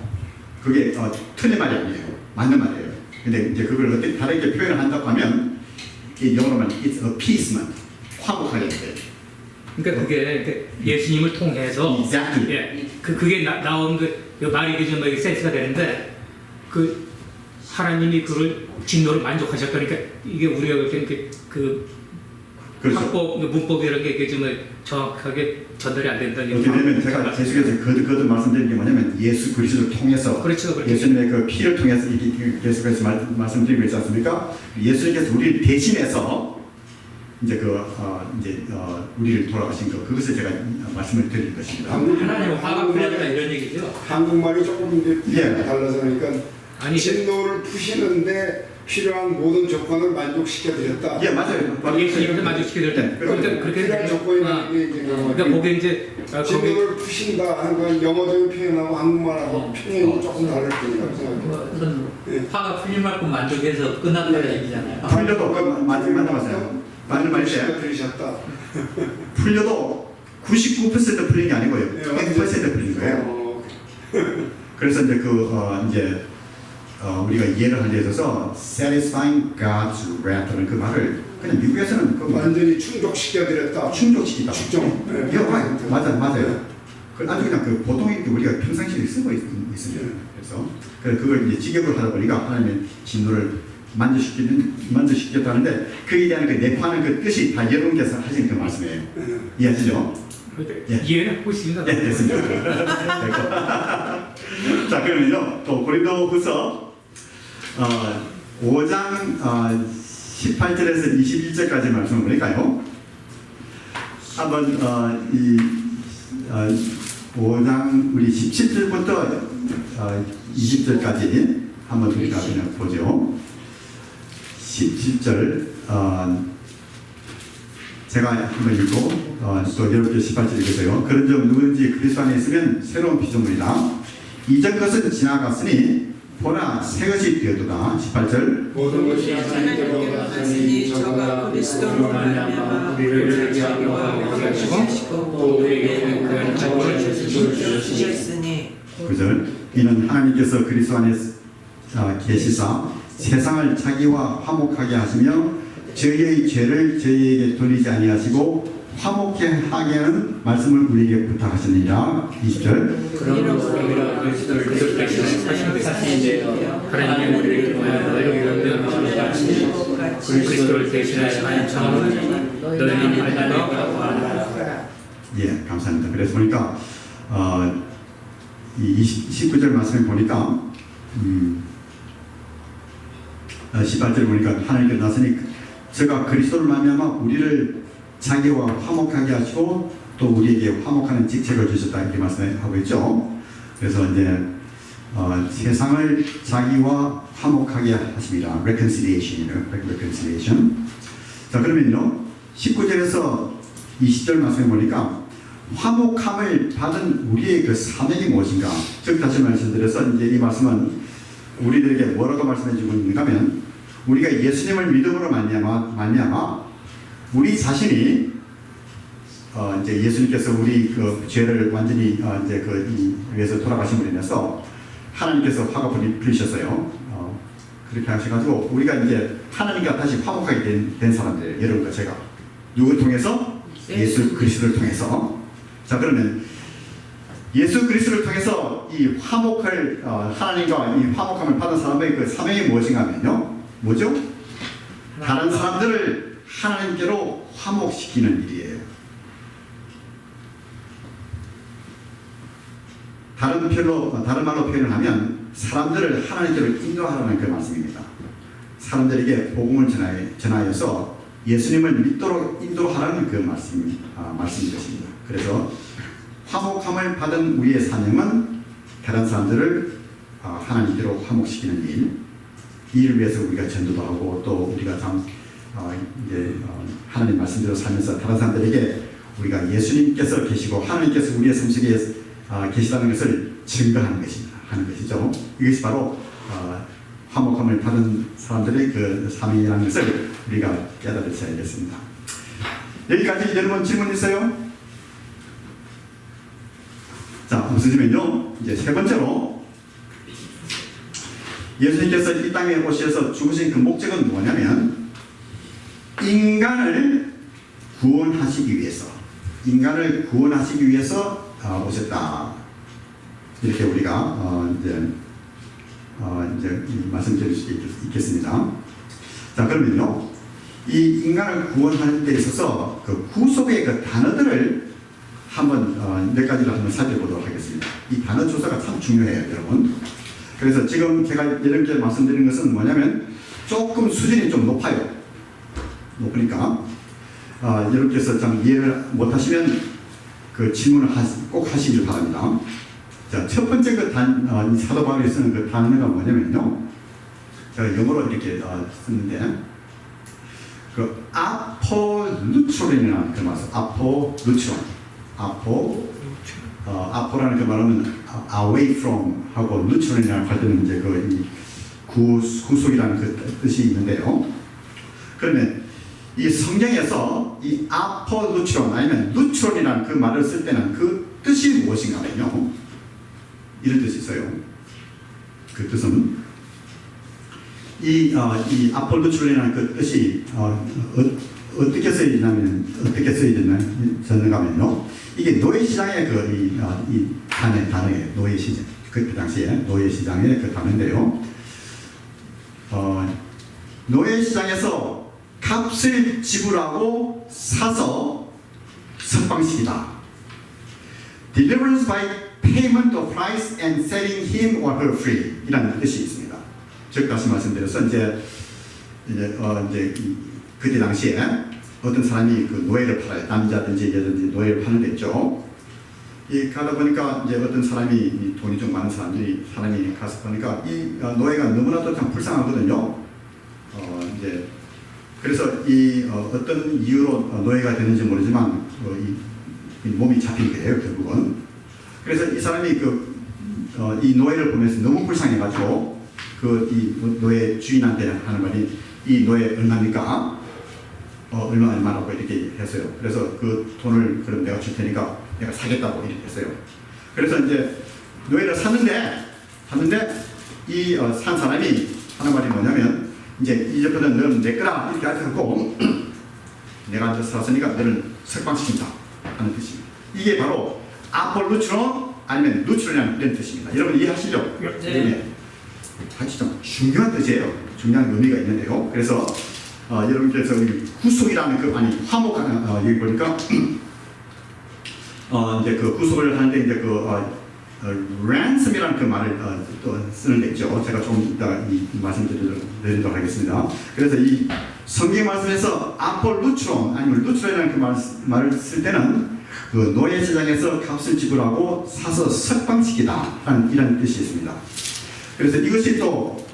Speaker 1: 그게 틀린 말이 아니에요. 맞는 말이에요. 근데 이제 그걸 어떻게 다르게 표현을 한다고 하면, 영어로만 it's appeasement, 화목하게 돼요.
Speaker 2: 그러니까 그게 예수님을 통해서,
Speaker 1: Exactly.
Speaker 2: 예, 그게 나온 그 말이 좀 센스가 되는데, 그 하나님이 그를 진노를 만족하셨다니까, 이게 우리가 볼 때는
Speaker 1: 그렇죠.
Speaker 2: 학법, 문법 이런 게 좀 정확하게 전달이 안 된다는
Speaker 1: 어떻게 되면 제가 계속해서 거듭 말씀드리는 게 뭐냐면, 예수 그리스도를 통해서,
Speaker 2: 그렇죠.
Speaker 1: 예수님의 그 피를 통해서 계속해서 말씀드리고 있지 않습니까? 예수님께서 우리를 대신해서 이제 우리를 돌아가신 그것을 제가 말씀을 드릴 것입니다.
Speaker 5: 하나님 화가 풀렸다 이런 얘기죠.
Speaker 3: 한국말이 조금 이제 달라서 그러니까
Speaker 2: 아니,
Speaker 3: 진노를 푸시는데 필요한 모든 조건을 만족시켜 드렸다.
Speaker 1: 예, 맞아요.
Speaker 2: 예수님을 만족시켜야 될 때. 그러니까 그렇게
Speaker 3: 필요한 조건이
Speaker 2: 그러니까 거기에 이제 거기
Speaker 3: 진노를 푸신다 하는 건 영어적인 표현하고 한국말하고 표현이 조금 다를 거라고 생각해요.
Speaker 5: 그건 화가 풀린 만큼 만족해서 끝났다는 얘기잖아요.
Speaker 1: 풀려도 맞아요. 맞는 말이세요.
Speaker 3: 들으셨다.
Speaker 1: 풀려도 99% 풀린 게 아니고요. 100% 풀린 거예요. 그래서 이제 우리가 이해를 하는 데 있어서 satisfying God's wrath라는 그 말을 그냥 미국에서는
Speaker 3: 완전히 충족시켜드렸다.
Speaker 1: 충족시키다.
Speaker 3: 축정.
Speaker 1: 맞아요. 아주 그냥 보통 이렇게 우리가 평상시에 쓰고 있습니다. 그래서 그걸 이제 직역을 하다 보니까 하나님의 진노를 만족시켰다 하는데 그에 대한 그 내포하는 그 뜻이 다 여러분께서 하신 그 말씀이에요. 이해하시죠?
Speaker 2: 이해는 하고 있습니다.
Speaker 1: 네, 됐습니다. 자, 그러면요, 또 고린도후서 5장 18절에서 21절까지 말씀을 보니까요. 한번 5장 우리 17절부터 20절까지 한번 우리가 그냥 보죠. 17절 제가 한번 읽고 또 여러분들 18절 읽으세요. 그런즉 누구든지 그리스도 안에 있으면 새로운 피조물이다. 이전 것은 지나갔으니 보라 새 것이 되었도다. 18절
Speaker 3: 모든 것이 하나님께로 갔으니
Speaker 4: 저가 그리스도로 말미암아 우리를 자기와 하시고 또 우리에게 그런 자원을 주셨으니
Speaker 1: 9절 이는 하나님께서 그리스도 안에 계시사 세상을 자기와 화목하게 하시며 저희의 죄를 저희에게 돌리지 아니하시고 화목케 하게 하는 말씀을 우리에게 부탁하시느니라. 20절
Speaker 5: 그러므로 우리가 그리스도를 대신하신 사실인데요. 하나님의 우리를 통하여 그리스도를 대신하신 하나님은 너희는 알다가
Speaker 1: 예, 감사합니다. 그래서 보니까 이 19절 말씀을 보니까 18절 보니까 하나님께서 나서니 제가 그리스도를 말미암아 우리를 자기와 화목하게 하시고 또 우리에게 화목하는 직책을 주셨다 이렇게 말씀하고 있죠. 그래서 이제 세상을 자기와 화목하게 하십니다. reconciliation. 자, 그러면요 19절에서 20절 말씀해 보니까 화목함을 받은 우리의 그 사명이 무엇인가? 즉 다시 말씀드려서 이제 이 말씀은 우리들에게 뭐라고 말씀해주고 있는가 하면 우리가 예수님을 믿음으로 말미암아 우리 자신이 이제 예수님께서 우리 그 죄를 완전히 이제 위해서 돌아가심으로 인해서 하나님께서 화가 풀리셨어요. 그렇게 하셔가지고 우리가 이제 하나님과 다시 화목하게 된 사람들 여러분과 제가 누구를 통해서? 예수 그리스도를 통해서. 자, 그러면 예수 그리스도를 통해서 이 화목을 하나님과 이 화목함을 받은 사람의 그 사명이 무엇인가 하면요, 뭐죠? 다른 사람들을 하나님께로 화목시키는 일이에요. 다른 말로 표현을 하면 사람들을 하나님께로 인도하라는 그 말씀입니다. 사람들에게 복음을 전하여서 예수님을 믿도록 인도하라는 그 말씀인 것입니다. 그래서 화목함을 받은 우리의 사명은 다른 사람들을 하나님께로 화목시키는 일, 이 일을 위해서 우리가 전도도 하고 또 우리가 이제 하나님 말씀대로 살면서 다른 사람들에게 우리가 예수님께서 계시고 하나님께서 우리의 삶 속에 계시다는 것을 증거하는 것입니다. 하는 것이죠. 이것이 바로 화목함을 받은 사람들의 그 사명이라는 것을 우리가 깨달으셔야겠습니다. 여기까지 여러분 질문 있어요? 자, 웃으시면요. 이제 세 번째로 예수님께서 이 땅에 오셔서 죽으신 그 목적은 뭐냐면 인간을 구원하시기 위해서 오셨다. 이렇게 우리가 이제 말씀드릴 수 있겠습니다. 자, 그러면요, 이 인간을 구원하는 데 있어서 그 구속의 그 단어들을 한번 몇 가지를 한번 살펴보도록 하겠습니다. 이 단어 조사가 참 중요해요, 여러분. 그래서 지금 제가 여러분께 말씀드리는 것은 뭐냐면 조금 수준이 좀 높아요. 높으니까 여러분께서 좀 이해를 못하시면 그 질문을 꼭 하시길 바랍니다. 자, 첫 번째 이 사도 바울이 쓰는 그 단어가 뭐냐면요. 제가 영어로 이렇게 쓰는데 그 아폴루트론이라는 그 말씀, 아폴루트론, 아포라는 그 말은 away from 하고 루트론이라는 할 때는 이제 그 구속이라는 그 뜻이 있는데요. 그러면 이 성경에서 이 아폴루트론 아니면 루트론이라는 그 말을 쓸 때는 그 뜻이 무엇인가면요. 이런 뜻이 있어요. 그 뜻은 이 아폴루트론이라는 그 뜻이 어떻게 쓰여졌냐면요. 이게 노예시장의 이 단어예요. 노예시장. 그때 당시에 노예시장의 그 단어인데요. 노예시장에서 값을 지불하고 사서 석방시키다. Deliverance by payment of price and setting him or her free. 이라는 뜻이 있습니다. 즉 다시 말씀드려서 이제 그때 당시에 어떤 사람이 그 노예를 팔아요. 남자든지 여자든지 노예를 파는 데 있죠. 이 가다 보니까 이제 어떤 사람이 돈이 좀 많은 사람이 가서 보니까 이 노예가 너무나도 참 불쌍하거든요. 이제 그래서 어떤 이유로 노예가 되는지 모르지만 이 몸이 잡힌 거예요, 결국은. 그래서 이 사람이 이 노예를 보면서 너무 불쌍해가지고 이 노예 주인한테 하는 말이 이 노예 얼마입니까? 얼마라고 이렇게 했어요. 그래서 그 돈을 그럼 내가 줄 테니까 내가 사겠다고 이렇게 했어요. 그래서 이제 노예를 샀는데 이 산 사람이 하는 말이 뭐냐면 이제 이제부터 너는 내 거라 이렇게 하고 내가 이제 샀으니까 너를 석방시킨다 하는 뜻입니다. 이게 바로 아폴루트론 아니면 루트론이라는 이런 뜻입니다. 여러분 이해하시죠?
Speaker 4: 네.
Speaker 1: 아주 좀 중요한 뜻이에요. 중요한 의미가 있는데요. 그래서 여러분께서 구속이라는 화목 여기 보니까 이제 그 구속을 하는데 이제 ransom이라는 그 말을 또 쓰는 데 있죠. 제가 좀 이따 말씀드리도록 하겠습니다. 그래서 이 성경 말씀에서 아폴루트론 아니면 루트론이라는 그 말을 쓸 때는 그 노예 시장에서 값을 지불하고 사서 석방시키다 하는 이런 뜻이 있습니다. 그래서 이것이 또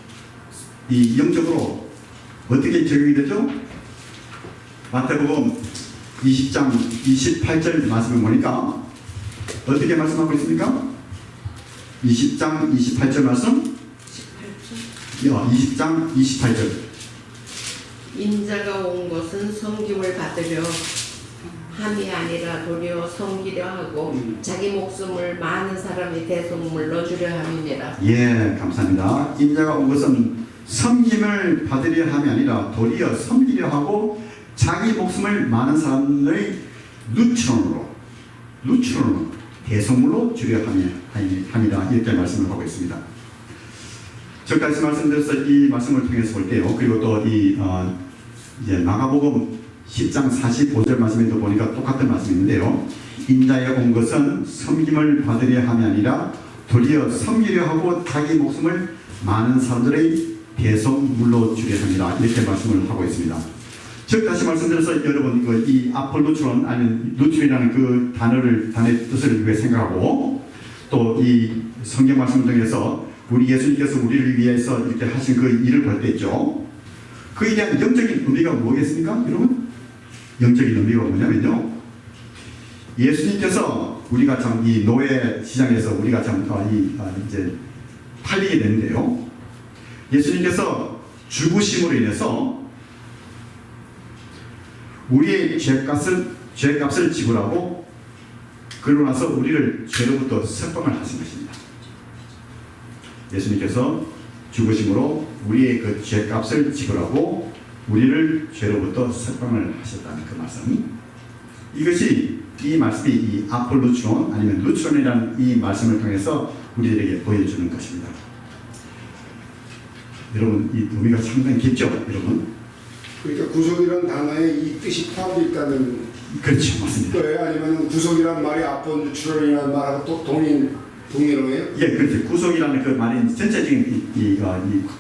Speaker 1: 이 영적으로 어떻게 적용이 되죠? 마태복음 20장 28절 말씀을 보니까 어떻게 말씀하고 있습니까? 20장 28절 말씀? 20장 28절.
Speaker 6: 인자가 온 것은 섬김을 받으려 함이 아니라 도리어 섬기려 하고 자기 목숨을 많은 사람의 대속물로 주려 함이니라.
Speaker 1: 예, 감사합니다. 인자가 온 것은 섬김을 받으려 함이 아니라 도리어 섬기려 하고 자기 목숨을 많은 사람의 루트론으로 대속물로 주려 함이라 이렇게 말씀을 하고 있습니다. 저까지 말씀드려서 이 말씀을 통해서 볼게요. 그리고 또 이제 마가복음 10장 45절 말씀에도 보니까 똑같은 말씀이 있는데요. 인자에 온 것은 섬김을 받으려 함이 아니라 도리어 섬기려 하고 자기 목숨을 많은 사람들의 대속물로 주려 합니다. 이렇게 말씀을 하고 있습니다. 즉 다시 말씀드려서 여러분 이 아폴루트론 아니면 루트론이라는 그 단어의 뜻을 왜 생각하고 또 이 성경 말씀 중에서 우리 예수님께서 우리를 위해서 이렇게 하신 그 일을 볼 때 있죠. 그에 대한 영적인 의미가 뭐겠습니까, 여러분? 영적인 의미가 뭐냐면요. 예수님께서 우리가 참 이 노예 시장에서 우리가 참 이제 팔리게 되는데요. 예수님께서 죽으심으로 인해서 우리의 죄값을 지불하고 그러고 나서 우리를 죄로부터 석방을 하신 것입니다. 예수님께서 죽으심으로 우리의 그 죄값을 지불하고 우리를 죄로부터 석방을 하셨다는 그 말씀. 이것이 이 말씀이 이 아폴루트론 아니면 루트론이라는 이 말씀을 통해서 우리들에게 보여주는 것입니다. 여러분 이 의미가 상당히 깊죠, 여러분?
Speaker 3: 그러니까 구속이라는 단어에 이 뜻이 포함되어 있다는
Speaker 1: 그렇죠, 맞습니다.
Speaker 3: 거예요? 아니면 구속이라는 말이 아폴루트론이라는 말하고 또 동일어예요?
Speaker 1: 예, 그렇죠. 구속이라는 그 말이 전체적인 이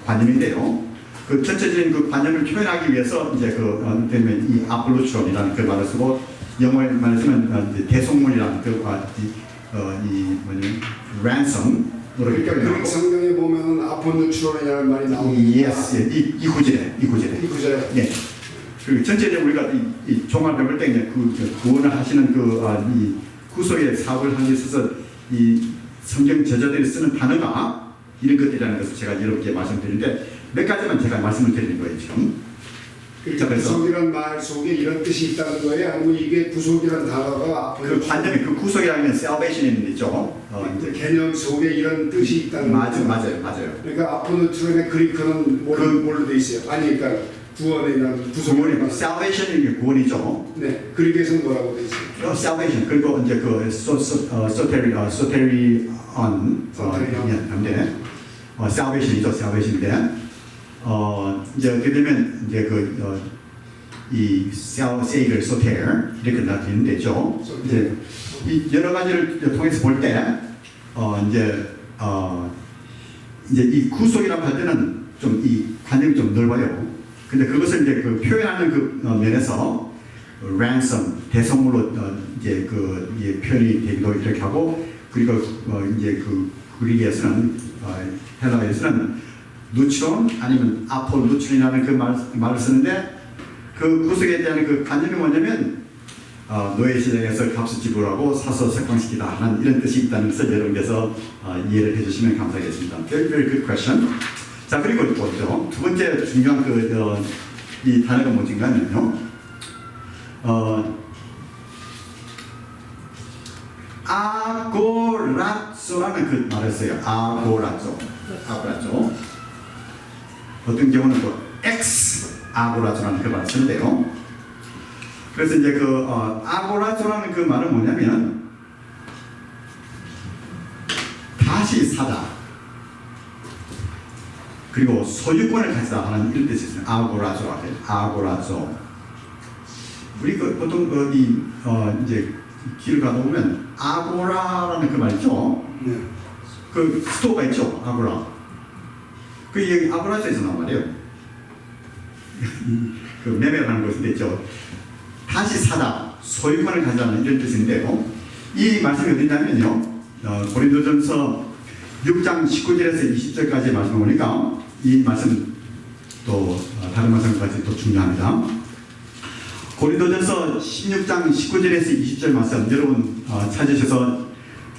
Speaker 1: 관념인데요. 그 전체적인 그 관념을 표현하기 위해서 이제 되면 이 아폴루트론이라는 그 말을 쓰고 영어에 말하자면 이제 대속물이라는 이 뭐냐 ransom
Speaker 3: 그러니까 그릭 성경에 보면 아포누트론이라는 말이 나옵니다.
Speaker 1: yes, 이 구절에. 네. 그리고 전체적으로 우리가 이 종합해 볼 때 이제 구원을 하시는 이 구속의 사업을 하기 있어서 이 성경 저자들이 쓰는 단어가 이런 것들이라는 것을 제가 여러분께 말씀드리는데 몇 가지만 제가 말씀을 드리는 거예요 지금.
Speaker 3: 그러니까 구속이라는 말 속에 이런 뜻이 있다는 거예요? 아니면 이게 구속이라는 단어가
Speaker 1: 그 관념이 그 구속이라는 salvation이 있죠.
Speaker 3: 이제 개념 속에 이런 뜻이 있다는 거죠?
Speaker 1: 맞아요.
Speaker 3: 그러니까 아포누트론의 그리크는 뭘로 돼 있어요? 아니 그러니까 구원이라는 구속이
Speaker 1: salvation이 구원이죠.
Speaker 3: 네, 그리크에서는 뭐라고 돼 있어요?
Speaker 1: salvation 그리고 이제 그 soterion salvation이죠. salvation인데 이제 어떻게 되면 이제 이 savior soter 이렇게 나타내는 되죠. 이제 이 여러 가지를 통해서 볼 때 이제 이 구속이라고 할 때는 좀 이 관념이 좀 넓어요. 근데 그것을 이제 그 표현하는 그 면에서 ransom 대성물로 이제 이게 표현이 되기도 이렇게 하고 그리고 이제 그 그리스에서는 헬라에서는 누트론 아니면 아폴루트론이라는 그 말을 쓰는데 그 구속에 대한 그 관념이 뭐냐면 노예 시장에서 값을 지불하고 사서 석방시키다 하는 이런 뜻이 있다는 것을 여러분께서 이해를 해주시면 감사하겠습니다. Very, very good question. 자 그리고 또 두 번째 중요한 이 단어가 뭔지가 하면요. 아고라조라는 그 말을 써요. 아고라조. 어떤 경우는 또 X 아고라조라는 그 말을 쓰는데요. 그래서 이제 아고라조라는 그 말은 뭐냐면 다시 사다. 그리고 소유권을 가지다 하는 이런 뜻이 있어요. 아고라조. 우리 보통 이제 길을 가다 보면 아고라라는 그 말 있죠.
Speaker 3: 네.
Speaker 1: 그 스토어가 있죠. 아고라. 그 여기 아고라조에서 나온 말이에요. 그 매매를 하는 곳인데 있죠. 다시 사다, 소유권을 가지다는 이런 뜻인데요. 이 말씀이 어디냐면요. 고린도전서 6장 19절에서 20절까지 말씀을 보니까 이 말씀 또 다른 말씀까지 또 중요합니다. 고린도전서 16장 19절에서 20절 말씀 여러분 찾으셔서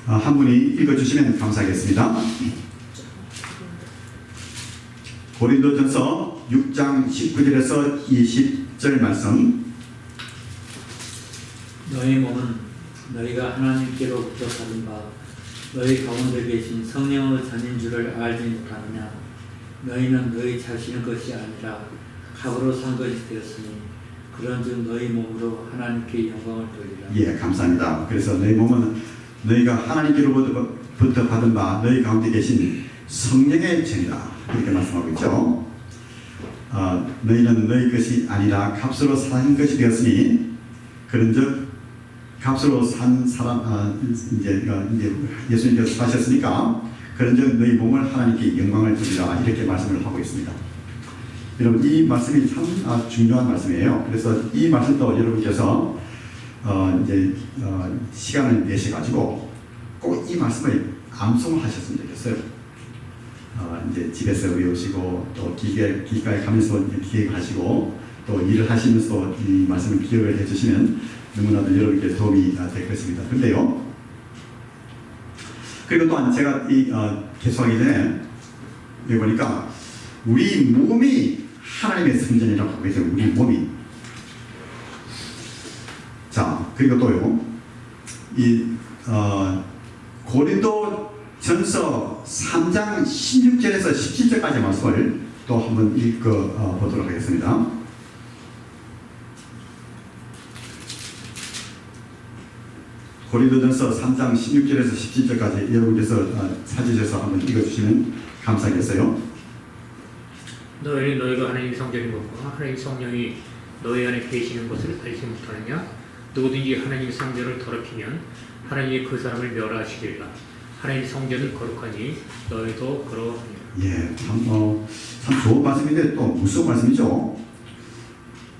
Speaker 1: 한 분이 읽어주시면 감사하겠습니다. 고린도전서 6장 19절에서 20절 말씀.
Speaker 5: 너희 몸은 너희가 하나님께로부터 받은 바 너희 가운데 계신 성령의 전인 줄을 알지 못하느냐. 너희는 너희 자신의 것이 아니라 값으로 산 것이 되었으니 그런즉 너희 몸으로 하나님께 영광을 돌리라.
Speaker 1: 예, 감사합니다. 그래서 너희 몸은 너희가 하나님께로부터 받은 바 너희 가운데 계신 성령의 전이다. 이렇게 말씀하고 있죠. 너희는 너희 것이 아니라 값으로 산 것이 되었으니 그런즉 값으로 산 사람 이제 예수님께서 사셨으니까 그런즉 너희 몸을 하나님께 영광을 드리라 이렇게 말씀을 하고 있습니다. 여러분 이 말씀이 참 중요한 말씀이에요. 그래서 이 말씀도 여러분께서 이제 시간을 내셔 가지고 꼭 이 말씀을 암송을 하셨으면 좋겠어요. 이제 집에서 외우시고 또 기가에 가면서 기획하시고 또 일을 하시면서 이 말씀을 기억을 해주시면 너무나도 여러분께 도움이 될 것입니다. 근데요. 그리고 또한 제가 개수하기 전에 여기 보니까 우리 몸이 하나님의 성전이라고 하고 있어요. 우리 몸이. 자, 그리고 또요. 고린도 전서 3장 16절에서 17절까지 말씀을 또 한번 읽어보도록 하겠습니다. 고린도전서 3장 16절에서 17절까지 여러분께서 찾으셔서 한번 읽어주시면 감사하겠어요.
Speaker 2: 너희는 너희가 하나님의 성전인 것과 하나님의 성령이 너희 안에 계시는 것을 알지 못하느냐? 누구든지 하나님의 성전을 더럽히면 하나님이 그 사람을 멸하시리라. 하나님 성전은 거룩하니 너희도 그러하니라.
Speaker 1: 예, 참 좋은 말씀인데 또 무서운 말씀이죠.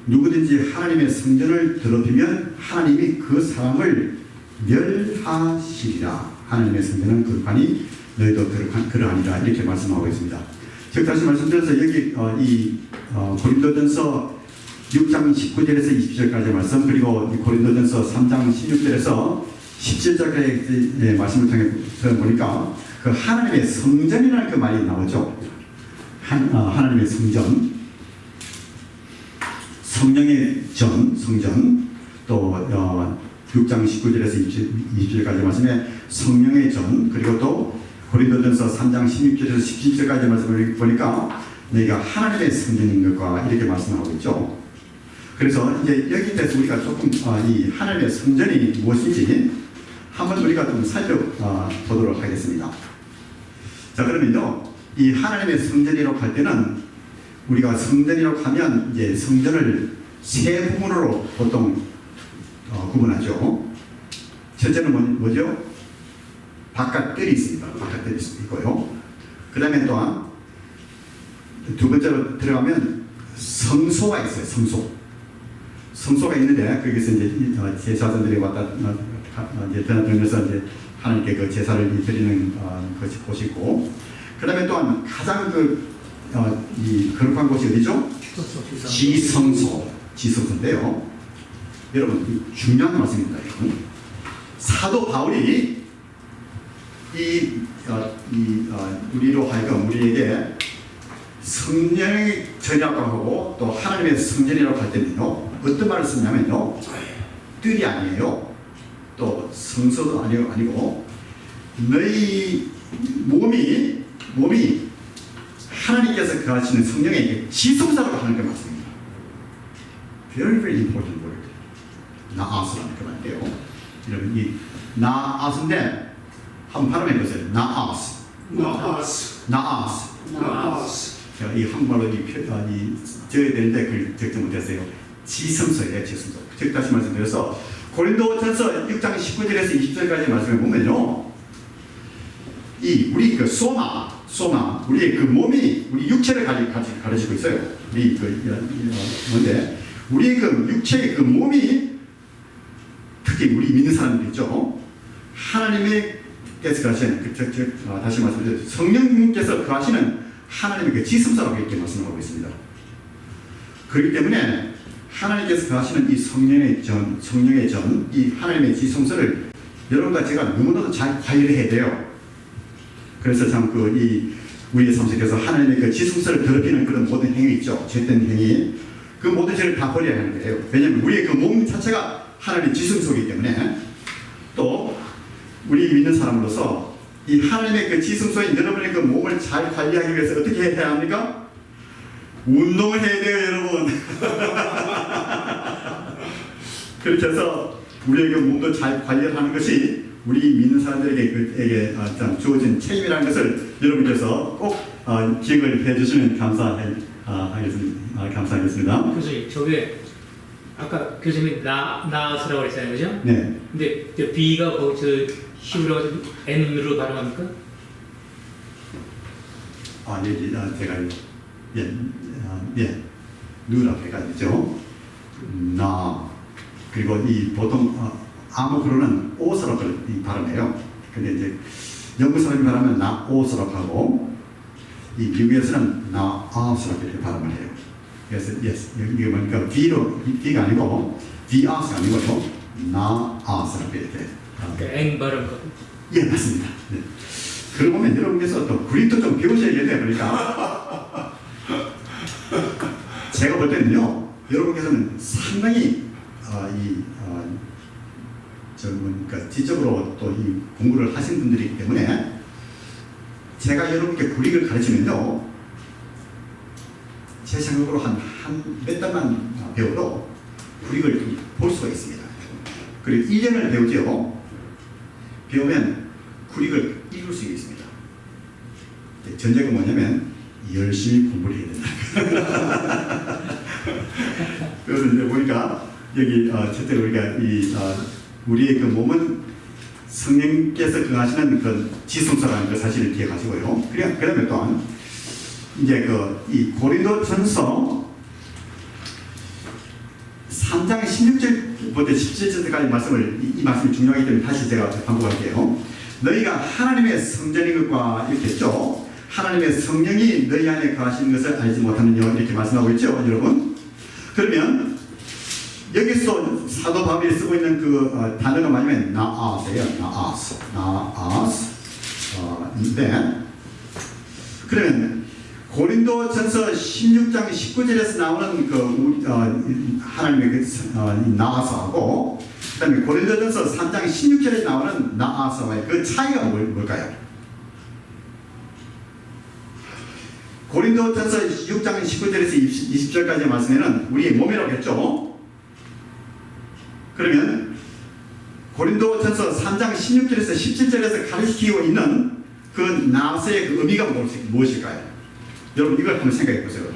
Speaker 1: 누구든지 하나님의 성전을 더럽히면 하나님이 그 사람을 멸하시리라. 하나님의 성전은 거룩하니 너희도 그러하니라. 이렇게 말씀하고 있습니다. 즉 다시 말씀드려서 여기 고린도전서 6장 19절에서 20절까지 말씀, 그리고 고린도전서 3장 16절에서 17절까지의 말씀을 통해서 보니까 그 하나님의 성전이라는 그 말이 나오죠. 하나님의 성전, 성령의 성전, 또 6장 19절에서 20절까지 말씀에 성령의 전, 그리고 또 고린도전서 3장 16절에서 17절까지 말씀을 보니까 너희가 하나님의 성전인 것과 이렇게 말씀하고 있죠. 그래서 이제 여기 대해서 우리가 조금 이 하나님의 성전이 무엇인지 한번 우리가 좀 살펴보도록 하겠습니다. 자, 그러면요, 이 하나님의 성전이라고 할 때는 우리가 성전이라고 하면 이제 성전을 세 부분으로 보통 구분하죠. 첫째는 뭐죠? 바깥뜰이 있습니다. 바깥뜰이 있고요. 그 다음에 또한 두 번째로 들어가면 성소가 있어요. 성소가 있는데 거기서 이제 제사장들이 왔다 이제 드나들면서 이제 하나님께 그 제사를 드리는 것이 곳이고, 그 다음에 또한 가장 이 거룩한 곳이 어디죠? 지성소인데요. 여러분 중요한 말씀입니다. 사도 바울이 우리로 하여금 우리에게 성령의 전이라고 하고 또 하나님의 성전이라고 할 때는요, 어떤 말을 쓰냐면요, 뜰이 아니에요. 또 성소도 아니고 너희 몸이 하나님께서 거하시는 성령의 지성사라고 하는 게 맞습니다. Very very important word. 나아스라는 그 말인데요. 여러분 이 나아스인데 한번 발음해 보세요. 나아스. 이 한국말로 적어야 되는데 그걸 적지 못했어요. 지성소예요. 지성소. 즉 다시 말씀드려서 고린도전서 6장 19절에서 20절까지 말씀을 보면요, 우리 그 소마 우리의 그 몸이 우리 육체를 가르치고 있어요. 우리 뭔데 우리의 그 육체의 그 몸이 특히 우리 믿는 사람들 있죠. 하나님께서 거하시는 다시 말씀드려서 성령님께서 거하시는 하나님의 그 지성소라고 이렇게 말씀하고 있습니다. 그렇기 때문에 하나님께서 거하시는 이 성령의 전, 이 하나님의 지성소를 여러분과 제가 너무나도 잘 관리해야 돼요. 그래서 참 우리의 삶 속에서 하나님의 그 지성소를 더럽히는 그런 모든 행위 있죠. 죄된 행위, 그 모든 죄를 다 버려야 하는 거예요. 왜냐하면 우리의 그 몸 자체가 하나님의 지성소이기 때문에. 또 우리 믿는 사람으로서 이 하나님의 그 지성소인 여러분의 그 몸을 잘 관리하기 위해서 어떻게 해야 합니까? 운동을 해야 돼요, 여러분. 그렇게 해서 우리의 그 몸도 잘 관리를 하는 것이 우리 믿는 사람들에게 주어진 책임이라는 것을 여러분께서 꼭 기억을 해주시면 감사하겠습니다.
Speaker 2: 교수님, 저게 아까 교수님이 나아스라고 그랬잖아요, 그죠?
Speaker 1: 네.
Speaker 2: 근데 저 B가 히브리어로 N으로 발음합니까?
Speaker 1: 제가 누라고 해가지고 나, 그리고 보통 아무거로는 오스라고 발음해요. 근데 이제 영국 사람이 발음하면 나오스라고 하고, 이 미국에서는 나아스라고 이렇게 발음을 해요. 그래서 이게 보니까 B가 아니고 V아스가 아니고 나아스라고 이렇게.
Speaker 2: N 발음.
Speaker 1: 예, 맞습니다. 네. 그러고 보면 여러분께서 또 그리스도 좀 배우셔야겠네요. 그러니까 제가 볼 때는요, 여러분께서는 상당히 그러니까 지적으로 또 이 공부를 하신 분들이기 때문에 제가 여러분께 구릭을 가르치면요, 제 생각으로 한 몇 달만 배워도 구릭을 볼 수가 있습니다. 그리고 1년을 배우죠. 배우면 구릭을 읽을 수 있습니다. 전제가 뭐냐면 열심히 공부를 해야 된다. 그래서 이제 보니까 여기 첫째 우리가 우리의 그 몸은 성령께서 거하시는 그 지성소라는 그 사실을 기억하시고요. 그 다음에 또한 이제 이 고린도전서 3장 16절부터 17절까지 말씀을 이 말씀이 중요하기 때문에 다시 제가 반복할게요. 너희가 하나님의 성전인 것과 이렇게 했죠. 하나님의 성령이 너희 안에 거하시는 것을 알지 못하느냐 이렇게 말씀하고 있죠, 여러분. 그러면 여기서 사도 바울이 쓰고 있는 그 단어가 뭐냐면 나아스예요. 나아스. 그러면 고린도전서 16장 19절에서 나오는 하나님의 나아스하고 그다음에 고린도전서 3장 16절에 나오는 나아스와의 그 차이가 뭘까요? 고린도전서 6장 19절에서 20절까지의 말씀에는 우리의 몸이라고 했죠. 그러면 고린도전서 3장 16절에서 17절에서 가르치고 있는 그 나아스의 그 의미가 무엇일까요? 여러분 이걸 한번 생각해 보세요.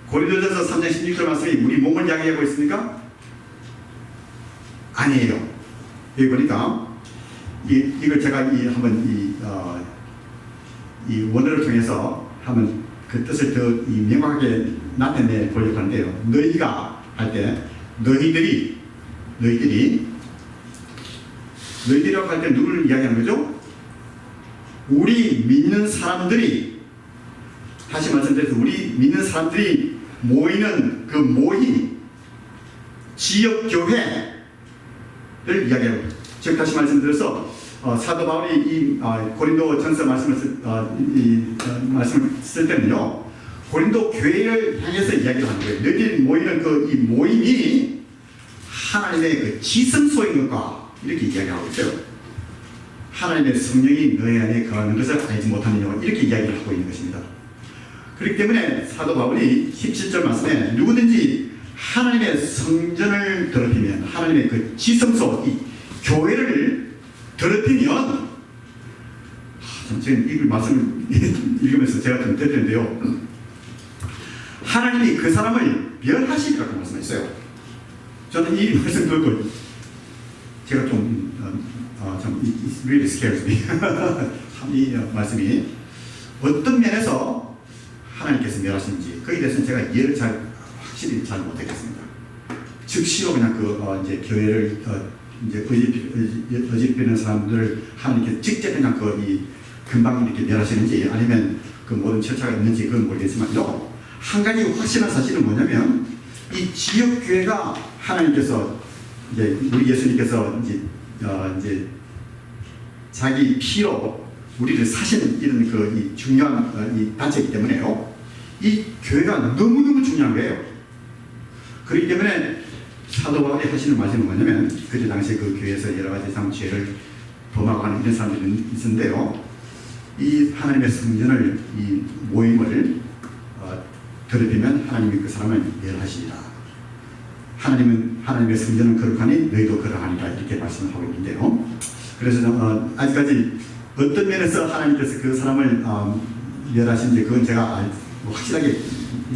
Speaker 1: 고린도전서 3장 16절 말씀이 우리 몸을 이야기하고 있습니까? 아니에요. 여기 보니까 이걸 제가 한번 이 원어를 통해서 한번 그 뜻을 더 명확하게 나타내 보려고 하는데요. 너희가 할 때 너희들이라고 할 때 누구를 이야기하는 거죠? 우리 믿는 사람들이, 다시 말씀드려서 우리 믿는 사람들이 모이는 그 모임, 지역 교회를 이야기하고 있습니다. 즉 다시 말씀드려서 사도 바울이 이 고린도전서 말씀을 쓸 때는요, 고린도 교회를 향해서 이야기를 하는 거예요. 너희들이 모이는 이 모임이 하나님의 그 지성소인 것과 이렇게 이야기하고 있어요. 하나님의 성령이 너희 안에 거하는 것을 알지 못하느냐 이렇게 이야기를 하고 있는 것입니다. 그렇기 때문에 사도 바울이 17절 말씀에 누구든지 하나님의 성전을 더럽히면, 하나님의 그 지성소, 이 교회를 더럽히면, 지금 이 말씀을 읽으면서 제가 좀 됐는데요, 하나님이 그 사람을 멸하시리라고 말씀하셨어요. 저는 이 말씀 듣고 제가 좀 it really scares me. 참 이 말씀이 어떤 면에서 하나님께서 멸하시는지 거기에 대해서는 제가 이해를 확실히 잘 못하겠습니다. 즉시로 그냥 이제 교회를 이제 어집히는 사람들을 하나님께서 직접 그냥 금방 이렇게 멸하시는지 아니면 그 모든 절차가 있는지 그건 모르겠지만요. 한 가지 확실한 사실은 뭐냐면 이 지역 교회가 하나님께서 이제 우리 예수님께서 이제 자기 피로 우리를 사시는 이런 이 중요한 이 단체이기 때문에요. 이 교회가 너무너무 중요한 거예요. 그렇기 때문에 사도 바울이 하시는 말씀은 뭐냐면 그때 당시에 그 교회에서 여러 가지 죄를 범하고 하는 이런 사람들이 있었는데요. 이 하나님의 성전을, 이 모임을 더럽히면 하나님이 그 사람을 멸하시리라. 하나님은 하나님의 성전은 거룩하니 너희도 그러하니라 이렇게 말씀을 하고 있는데요. 그래서 아직까지 어떤 면에서 하나님께서 그 사람을 멸하신지 그건 제가 확실하게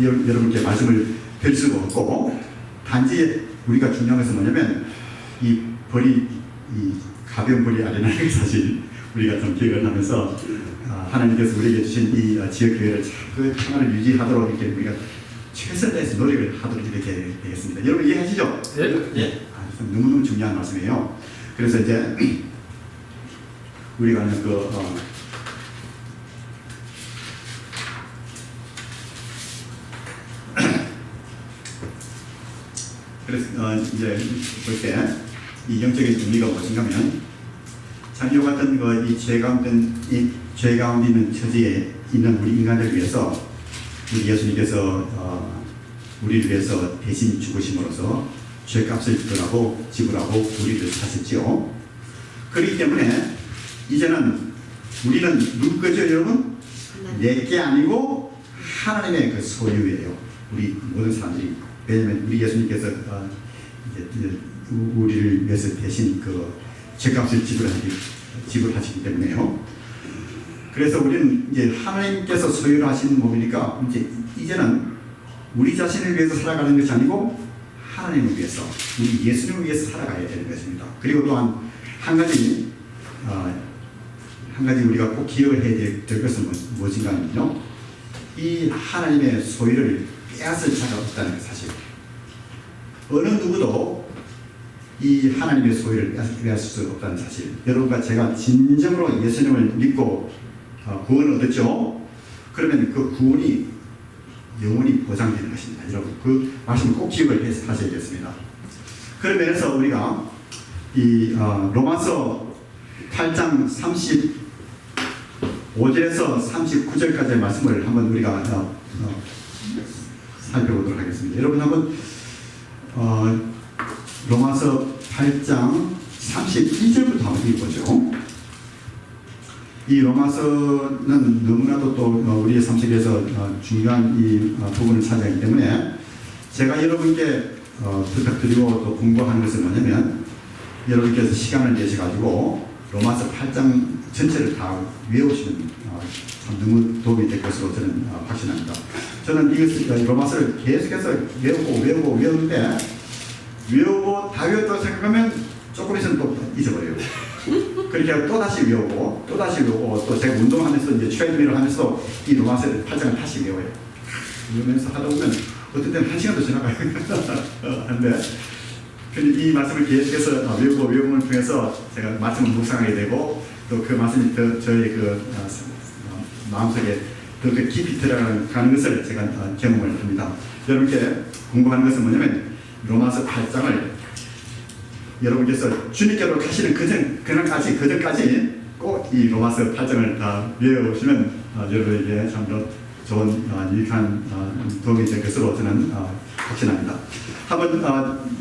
Speaker 1: 여러분께 말씀을 드릴 수가 없고, 단지 우리가 중요한 것은 뭐냐면 이 가벼운 벌이 아니라는 게 사실 우리가 좀 기억을 하면서 하나님께서 우리에게 주신 이 지역교회를 그 평안을 유지하도록 이렇게 우리가 최선을 다해서 노력을 하도록 이렇게 되겠습니다. 여러분 이해하시죠?
Speaker 5: 네.
Speaker 1: 너무너무 중요한 말씀이에요. 그래서 이제 우리가 하는 그래서 이제 볼 때 이 영적인 의미가 무엇인가 하면 참 이와 같은 이 죄 가운데 있는 처지에 있는 우리 인간을 위해서 우리 예수님께서 우리를 위해서 대신 죽으심으로써 죄값을 지불하고 우리를 사셨지요. 그렇기 때문에 이제는 우리는 누구 거죠, 여러분? 내게 아니고 하나님의 그 소유예요. 우리 모든 사람들이. 왜냐하면 우리 예수님께서 이제 우리를 위해서 대신 그 죄값을 지불하시기 때문에요. 그래서 우리는 이제 하나님께서 소유를 하시는 몸이니까 이제는 우리 자신을 위해서 살아가는 것이 아니고 하나님을 위해서, 우리 예수님을 위해서 살아가야 되는 것입니다. 그리고 또한 한 가지 우리가 꼭 기억을 해야 될 것은 무엇인가는요, 이 하나님의 소유를 빼앗을 자가 없다는 사실. 어느 누구도 이 하나님의 소유를 빼앗을 수 없다는 사실. 여러분과 제가 진정으로 예수님을 믿고 구원을 얻었죠. 그러면 그 구원이 영원히 보장되는 것입니다. 여러분, 그 말씀을 꼭 기억을 해서 하셔야겠습니다. 그런 면에서 우리가 이 로마서 8장 35절에서 39절까지의 말씀을 한번 우리가 살펴보도록 하겠습니다. 여러분 한번 로마서 8장 32절부터 한번 읽어보죠. 이 로마서는 너무나도 또 우리의 삶 속에서 중요한 이 부분을 차지하기 때문에 제가 여러분께 부탁드리고 또 공부하는 것은 뭐냐면, 여러분께서 시간을 내셔가지고 로마서 8장 전체를 다 외우시면 참 너무 도움이 될 것으로 저는 확신합니다. 저는 이것을 로마서를 계속해서 외우는데, 외우고 다 외웠다고 생각하면 조금 있으면 또 잊어버려요. 그렇게 또 다시 외우고 또 제가 운동하면서 이제 트레이닝을 하면서 이 로마서를 8장을 다시 외워요. 외우면서 하다 보면 어떤 때는 1시간도 지나가요. 한데 이 말씀을 계속해서 외움을 통해서 제가 말씀을 묵상하게 되고, 또 그 말씀이 저의 그 마음속에 더 깊이 들어가는 것을 제가 경험을 합니다. 여러분께 공부하는 것은 뭐냐면, 로마서 8장을 여러분께서 주님께로 가시는 그전까지 꼭 이 로마서 8장을 다 외우시면 여러분에게 참 좋은 유익한 도움이 될 것으로 저는 확신합니다. 한번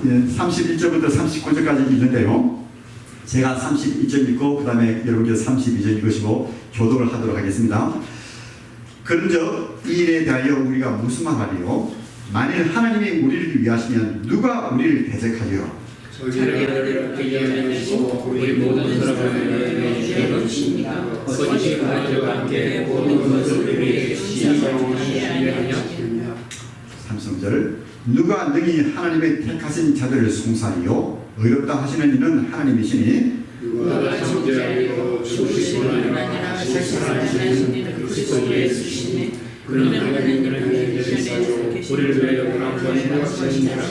Speaker 1: 31절부터 39절까지 읽는데요. 제가 31절 읽고 그 다음에 여러분께서 32절 읽으시고 교독을 하도록 하겠습니다. 그런즉 이 일에 대하여 우리가 무슨 말하리요? 만일 하나님이 우리를 위하시면 누가 우리를 대적하리요?
Speaker 2: 자기를 위하시고 우리 모든 사람을 위하시니까 어찌 그들과 함께 모든 것을 우리에게 지시하시느냐.
Speaker 1: 33절 누가 능히 하나님의 택하신 자들을 송사하리요? 의롭다 하시는 이는 하나님이시니
Speaker 3: 누가 정죄하리요? 죽으시는 이는 아니라
Speaker 2: 살아계신 이는 그리스도 예수시니 그는 하나님을 위하여 우리를 위하여 구원하시니라.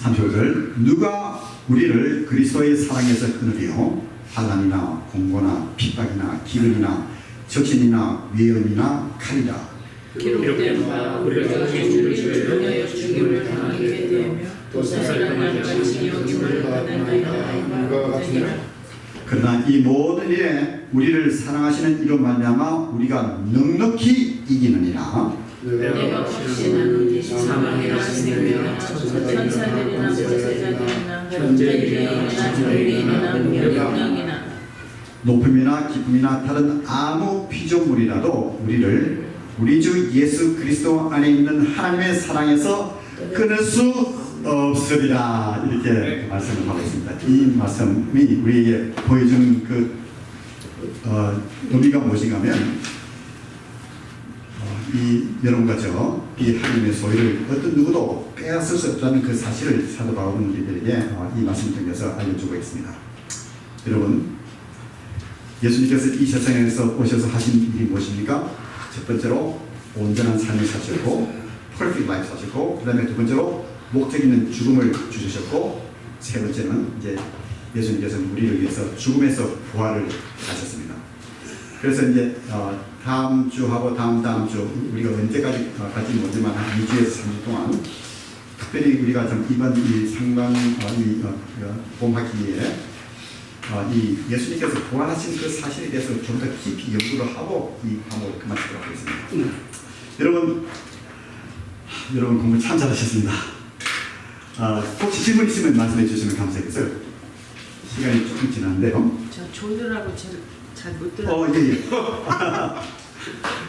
Speaker 1: 35절 누가 우리를 그리스도의 사랑에서 끊으리요? 환난이나 공고나 핍박이나 기근이나 적신이나 위험이나 칼이라.
Speaker 2: 기록된 바 우리가 주를 위하여 죽임을 당하게 되며 또 살아나는 같이 여김을 받나이다.
Speaker 1: 그러나 이 모든 일에 우리를 사랑하시는 이로 말미암아 우리가 넉넉히 이기느니라.
Speaker 4: 내가 확신하노니 사망이나 생명이나 천사들이나 권세자들이나 존재들이나 존재이나 명령이나
Speaker 1: 높음이나 기쁨이나 다른 아무 피조물이라도 우리를 우리 주 예수 그리스도 안에 있는 하나님의 사랑에서 끊을 수 없으리라. 이렇게 말씀을 하고 있습니다. 이 말씀이 우리에게 보여주는 그 의미가 무엇인가 하면, 이 여러분과 이 하나님의 소유를 어떤 누구도 빼앗을 수 없다는 그 사실을 사도 바울은 우리들에게 이 말씀을 통해서 알려주고 있습니다. 여러분, 예수님께서 이 세상에서 오셔서 하신 일이 무엇입니까? 첫 번째로 온전한 삶을 사셨고, perfect life 사셨고, 그 다음에 두 번째로 목적 있는 죽음을 주셨고, 세 번째는 이제 예수님께서는 우리를 위해서 죽음에서 부활을 하셨습니다. 그래서 이제 다음 주하고 다음 주 우리가 언제까지 갈지 모르지만 한 2주에서 3주 동안 특별히 우리가 좀 이번 이 상반 봄학기에 이 예수님께서 부활하신 그 사실에 대해서 좀 더 깊이 연구를 하고 이 과목을 그만두도록 하겠습니다. 여러분 공부 참 잘하셨습니다. 혹시 질문 있으면 말씀해 주시면 감사하겠어요. 시간이 조금 지났는데요.
Speaker 4: 저 조들하고 잘 못 들어요.
Speaker 1: 예.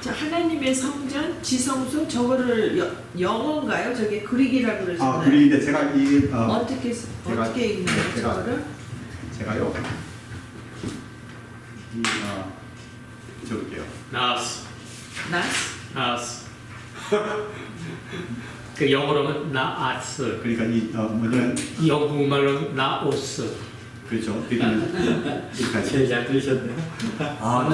Speaker 4: 자, 하나님의 성전, 지성소 저거를 영어인가요? 저게 그릭이라고 그러잖아요.
Speaker 1: 그릭인데 제가
Speaker 4: 어떻게 읽나요? 저거를?
Speaker 1: 제가요. 적을게요.
Speaker 2: 나스.
Speaker 4: 나스?
Speaker 2: 나스. 그 영어로는 나아스,
Speaker 1: 그러니까 이 뭐든
Speaker 2: 영국말로 나오스.
Speaker 1: 그렇죠. 드리면 여기까지.
Speaker 5: 제일 잘 들으셨네요.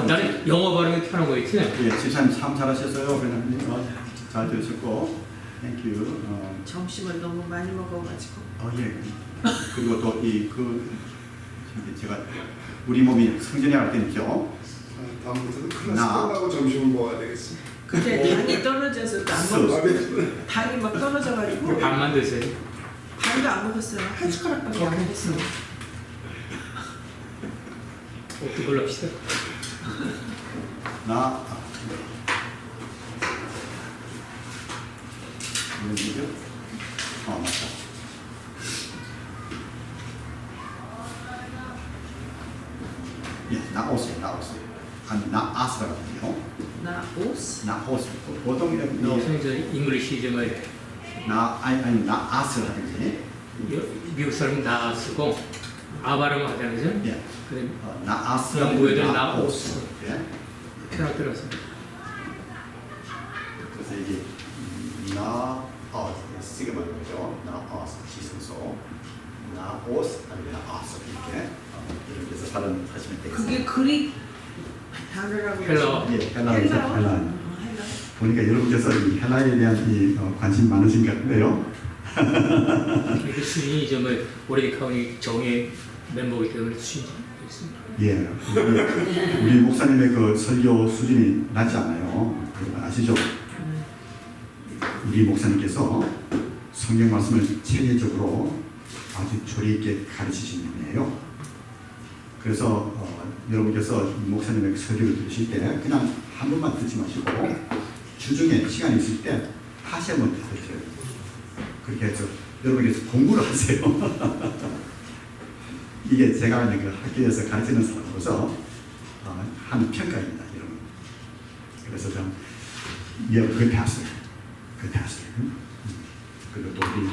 Speaker 2: 나는 영어 발음이 편한 거 있지?
Speaker 1: 예, 집사님 참 잘하셨어요. 그냥 잘 들으셨고, 땡큐.
Speaker 4: 점심을 너무 많이 먹어가지고.
Speaker 1: 예. 그리고 또 제가 우리 몸이 성전에 갈 때는요.
Speaker 3: 다음부터는 클래스
Speaker 1: 나.
Speaker 3: 끝나고 점심을 먹어야 되겠어.
Speaker 4: 근데 당이 떨어져서 안 먹었어.
Speaker 3: 밥에
Speaker 4: 당이 막 떨어져가지고
Speaker 2: 반만 드세요.
Speaker 4: 반도 안 먹었어요. 한 숟가락밖에 안 먹었어요.
Speaker 2: 어떻게 골랍시다.
Speaker 1: 무슨 얘기죠? 맞다. 예, 나오세요. 아니, 나아스라고 해요.
Speaker 4: 나오스.
Speaker 1: 나오스. 보통
Speaker 2: 선생님 저 잉글리시 정말
Speaker 1: 나아스 하든지.
Speaker 2: 미국 사람은 나 쓰고 아 발음 하잖아요, 그죠?
Speaker 1: 예.
Speaker 2: 그래
Speaker 1: 나아스.
Speaker 2: 영국 애들은 나오스.
Speaker 1: 예.
Speaker 2: 편하게 들어서.
Speaker 1: 그래서 이게 쓰게 말는 거죠. 나아스 지성소. 나오스 아니면 나아스 이렇게 해서 발음하시면 되겠습니다.
Speaker 4: 그게 그릭 단어라고.
Speaker 2: 헬러.
Speaker 1: 예, 헬라에서 헬라.
Speaker 4: 헬라.
Speaker 1: 보니까 여러분께서 이 헬라에 대한 이 관심 많으신 것 같은데요.
Speaker 2: 그 수준이 정말 오레디 카운티 정예 멤버이기 때문에 수준이 있습니다.
Speaker 1: 예, 우리 목사님의 그 설교 수준이 낮지 않아요. 그거 아시죠? 우리 목사님께서 성경 말씀을 체계적으로 아주 조리 있게 가르치시는 분이에요. 그래서 여러분께서 목사님의 설교를 들으실 때 그냥 한 번만 듣지 마시고 주중에 시간이 있을 때 다시 한번 들으세요. 그렇게 해서 여러분께서 공부를 하세요. 이게 제가 그 학교에서 가르치는 사람으로서 하는 평가입니다, 여러분. 그래서 좀 그 pastor. 그리고 또 우리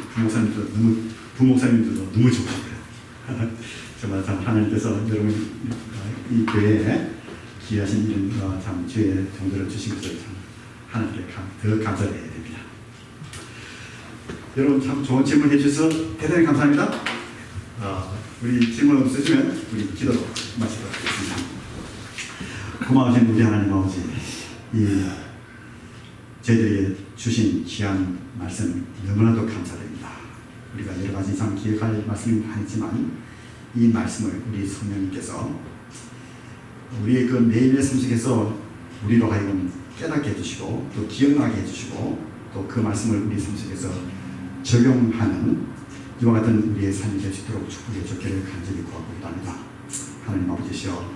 Speaker 1: 부목사님들도 너무 좋으시고요. 정말 참 하나님께서 여러분 이 교회에 귀하신 이런 참 주의 정도를 주신 것을 참 하나님께 더 감사해야 됩니다. 여러분 참 좋은 질문 해주셔서 대단히 감사합니다. 우리 질문 없으시면 우리 기도로 마치도록 하겠습니다. 고마우신 우리 하나님 아버지, 저희들에게 주신 귀한 말씀 너무나도 감사드립니다. 우리가 여러 가지 이상 기억할 말씀이 많지만 이 말씀을 우리 성령님께서 우리의 그 매일의 삶 속에서 우리로 하여금 깨닫게 해주시고 또 기억나게 해주시고 또 그 말씀을 우리 삶 속에서 적용하는 이와 같은 우리의 삶이 될 수 있도록 축복해 주기를 간절히 구하고 합니다. 하나님 아버지시여,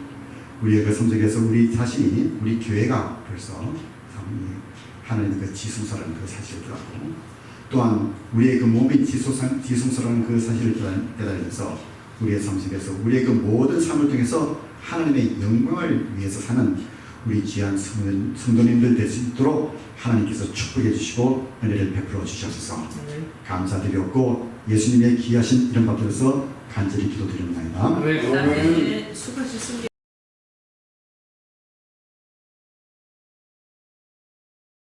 Speaker 1: 우리의 그 삶 속에서 우리 자신이 우리 교회가 벌써 하나님의 그 지성스러운 그 사실을 깨닫고 또한 우리의 그 몸이 지성스러운 그 사실을 깨달으면서 우리의 삶 속에서 우리의 그 모든 삶을 통해서 하나님의 영광을 위해서 사는 우리 귀한 성도님들 될 수 있도록 하나님께서 축복해 주시고 은혜를 베풀어 주셔서 감사드렸고 예수님의 귀하신 이름 받들어서 간절히 기도드립니다.
Speaker 4: 네, 수고하셨습니다.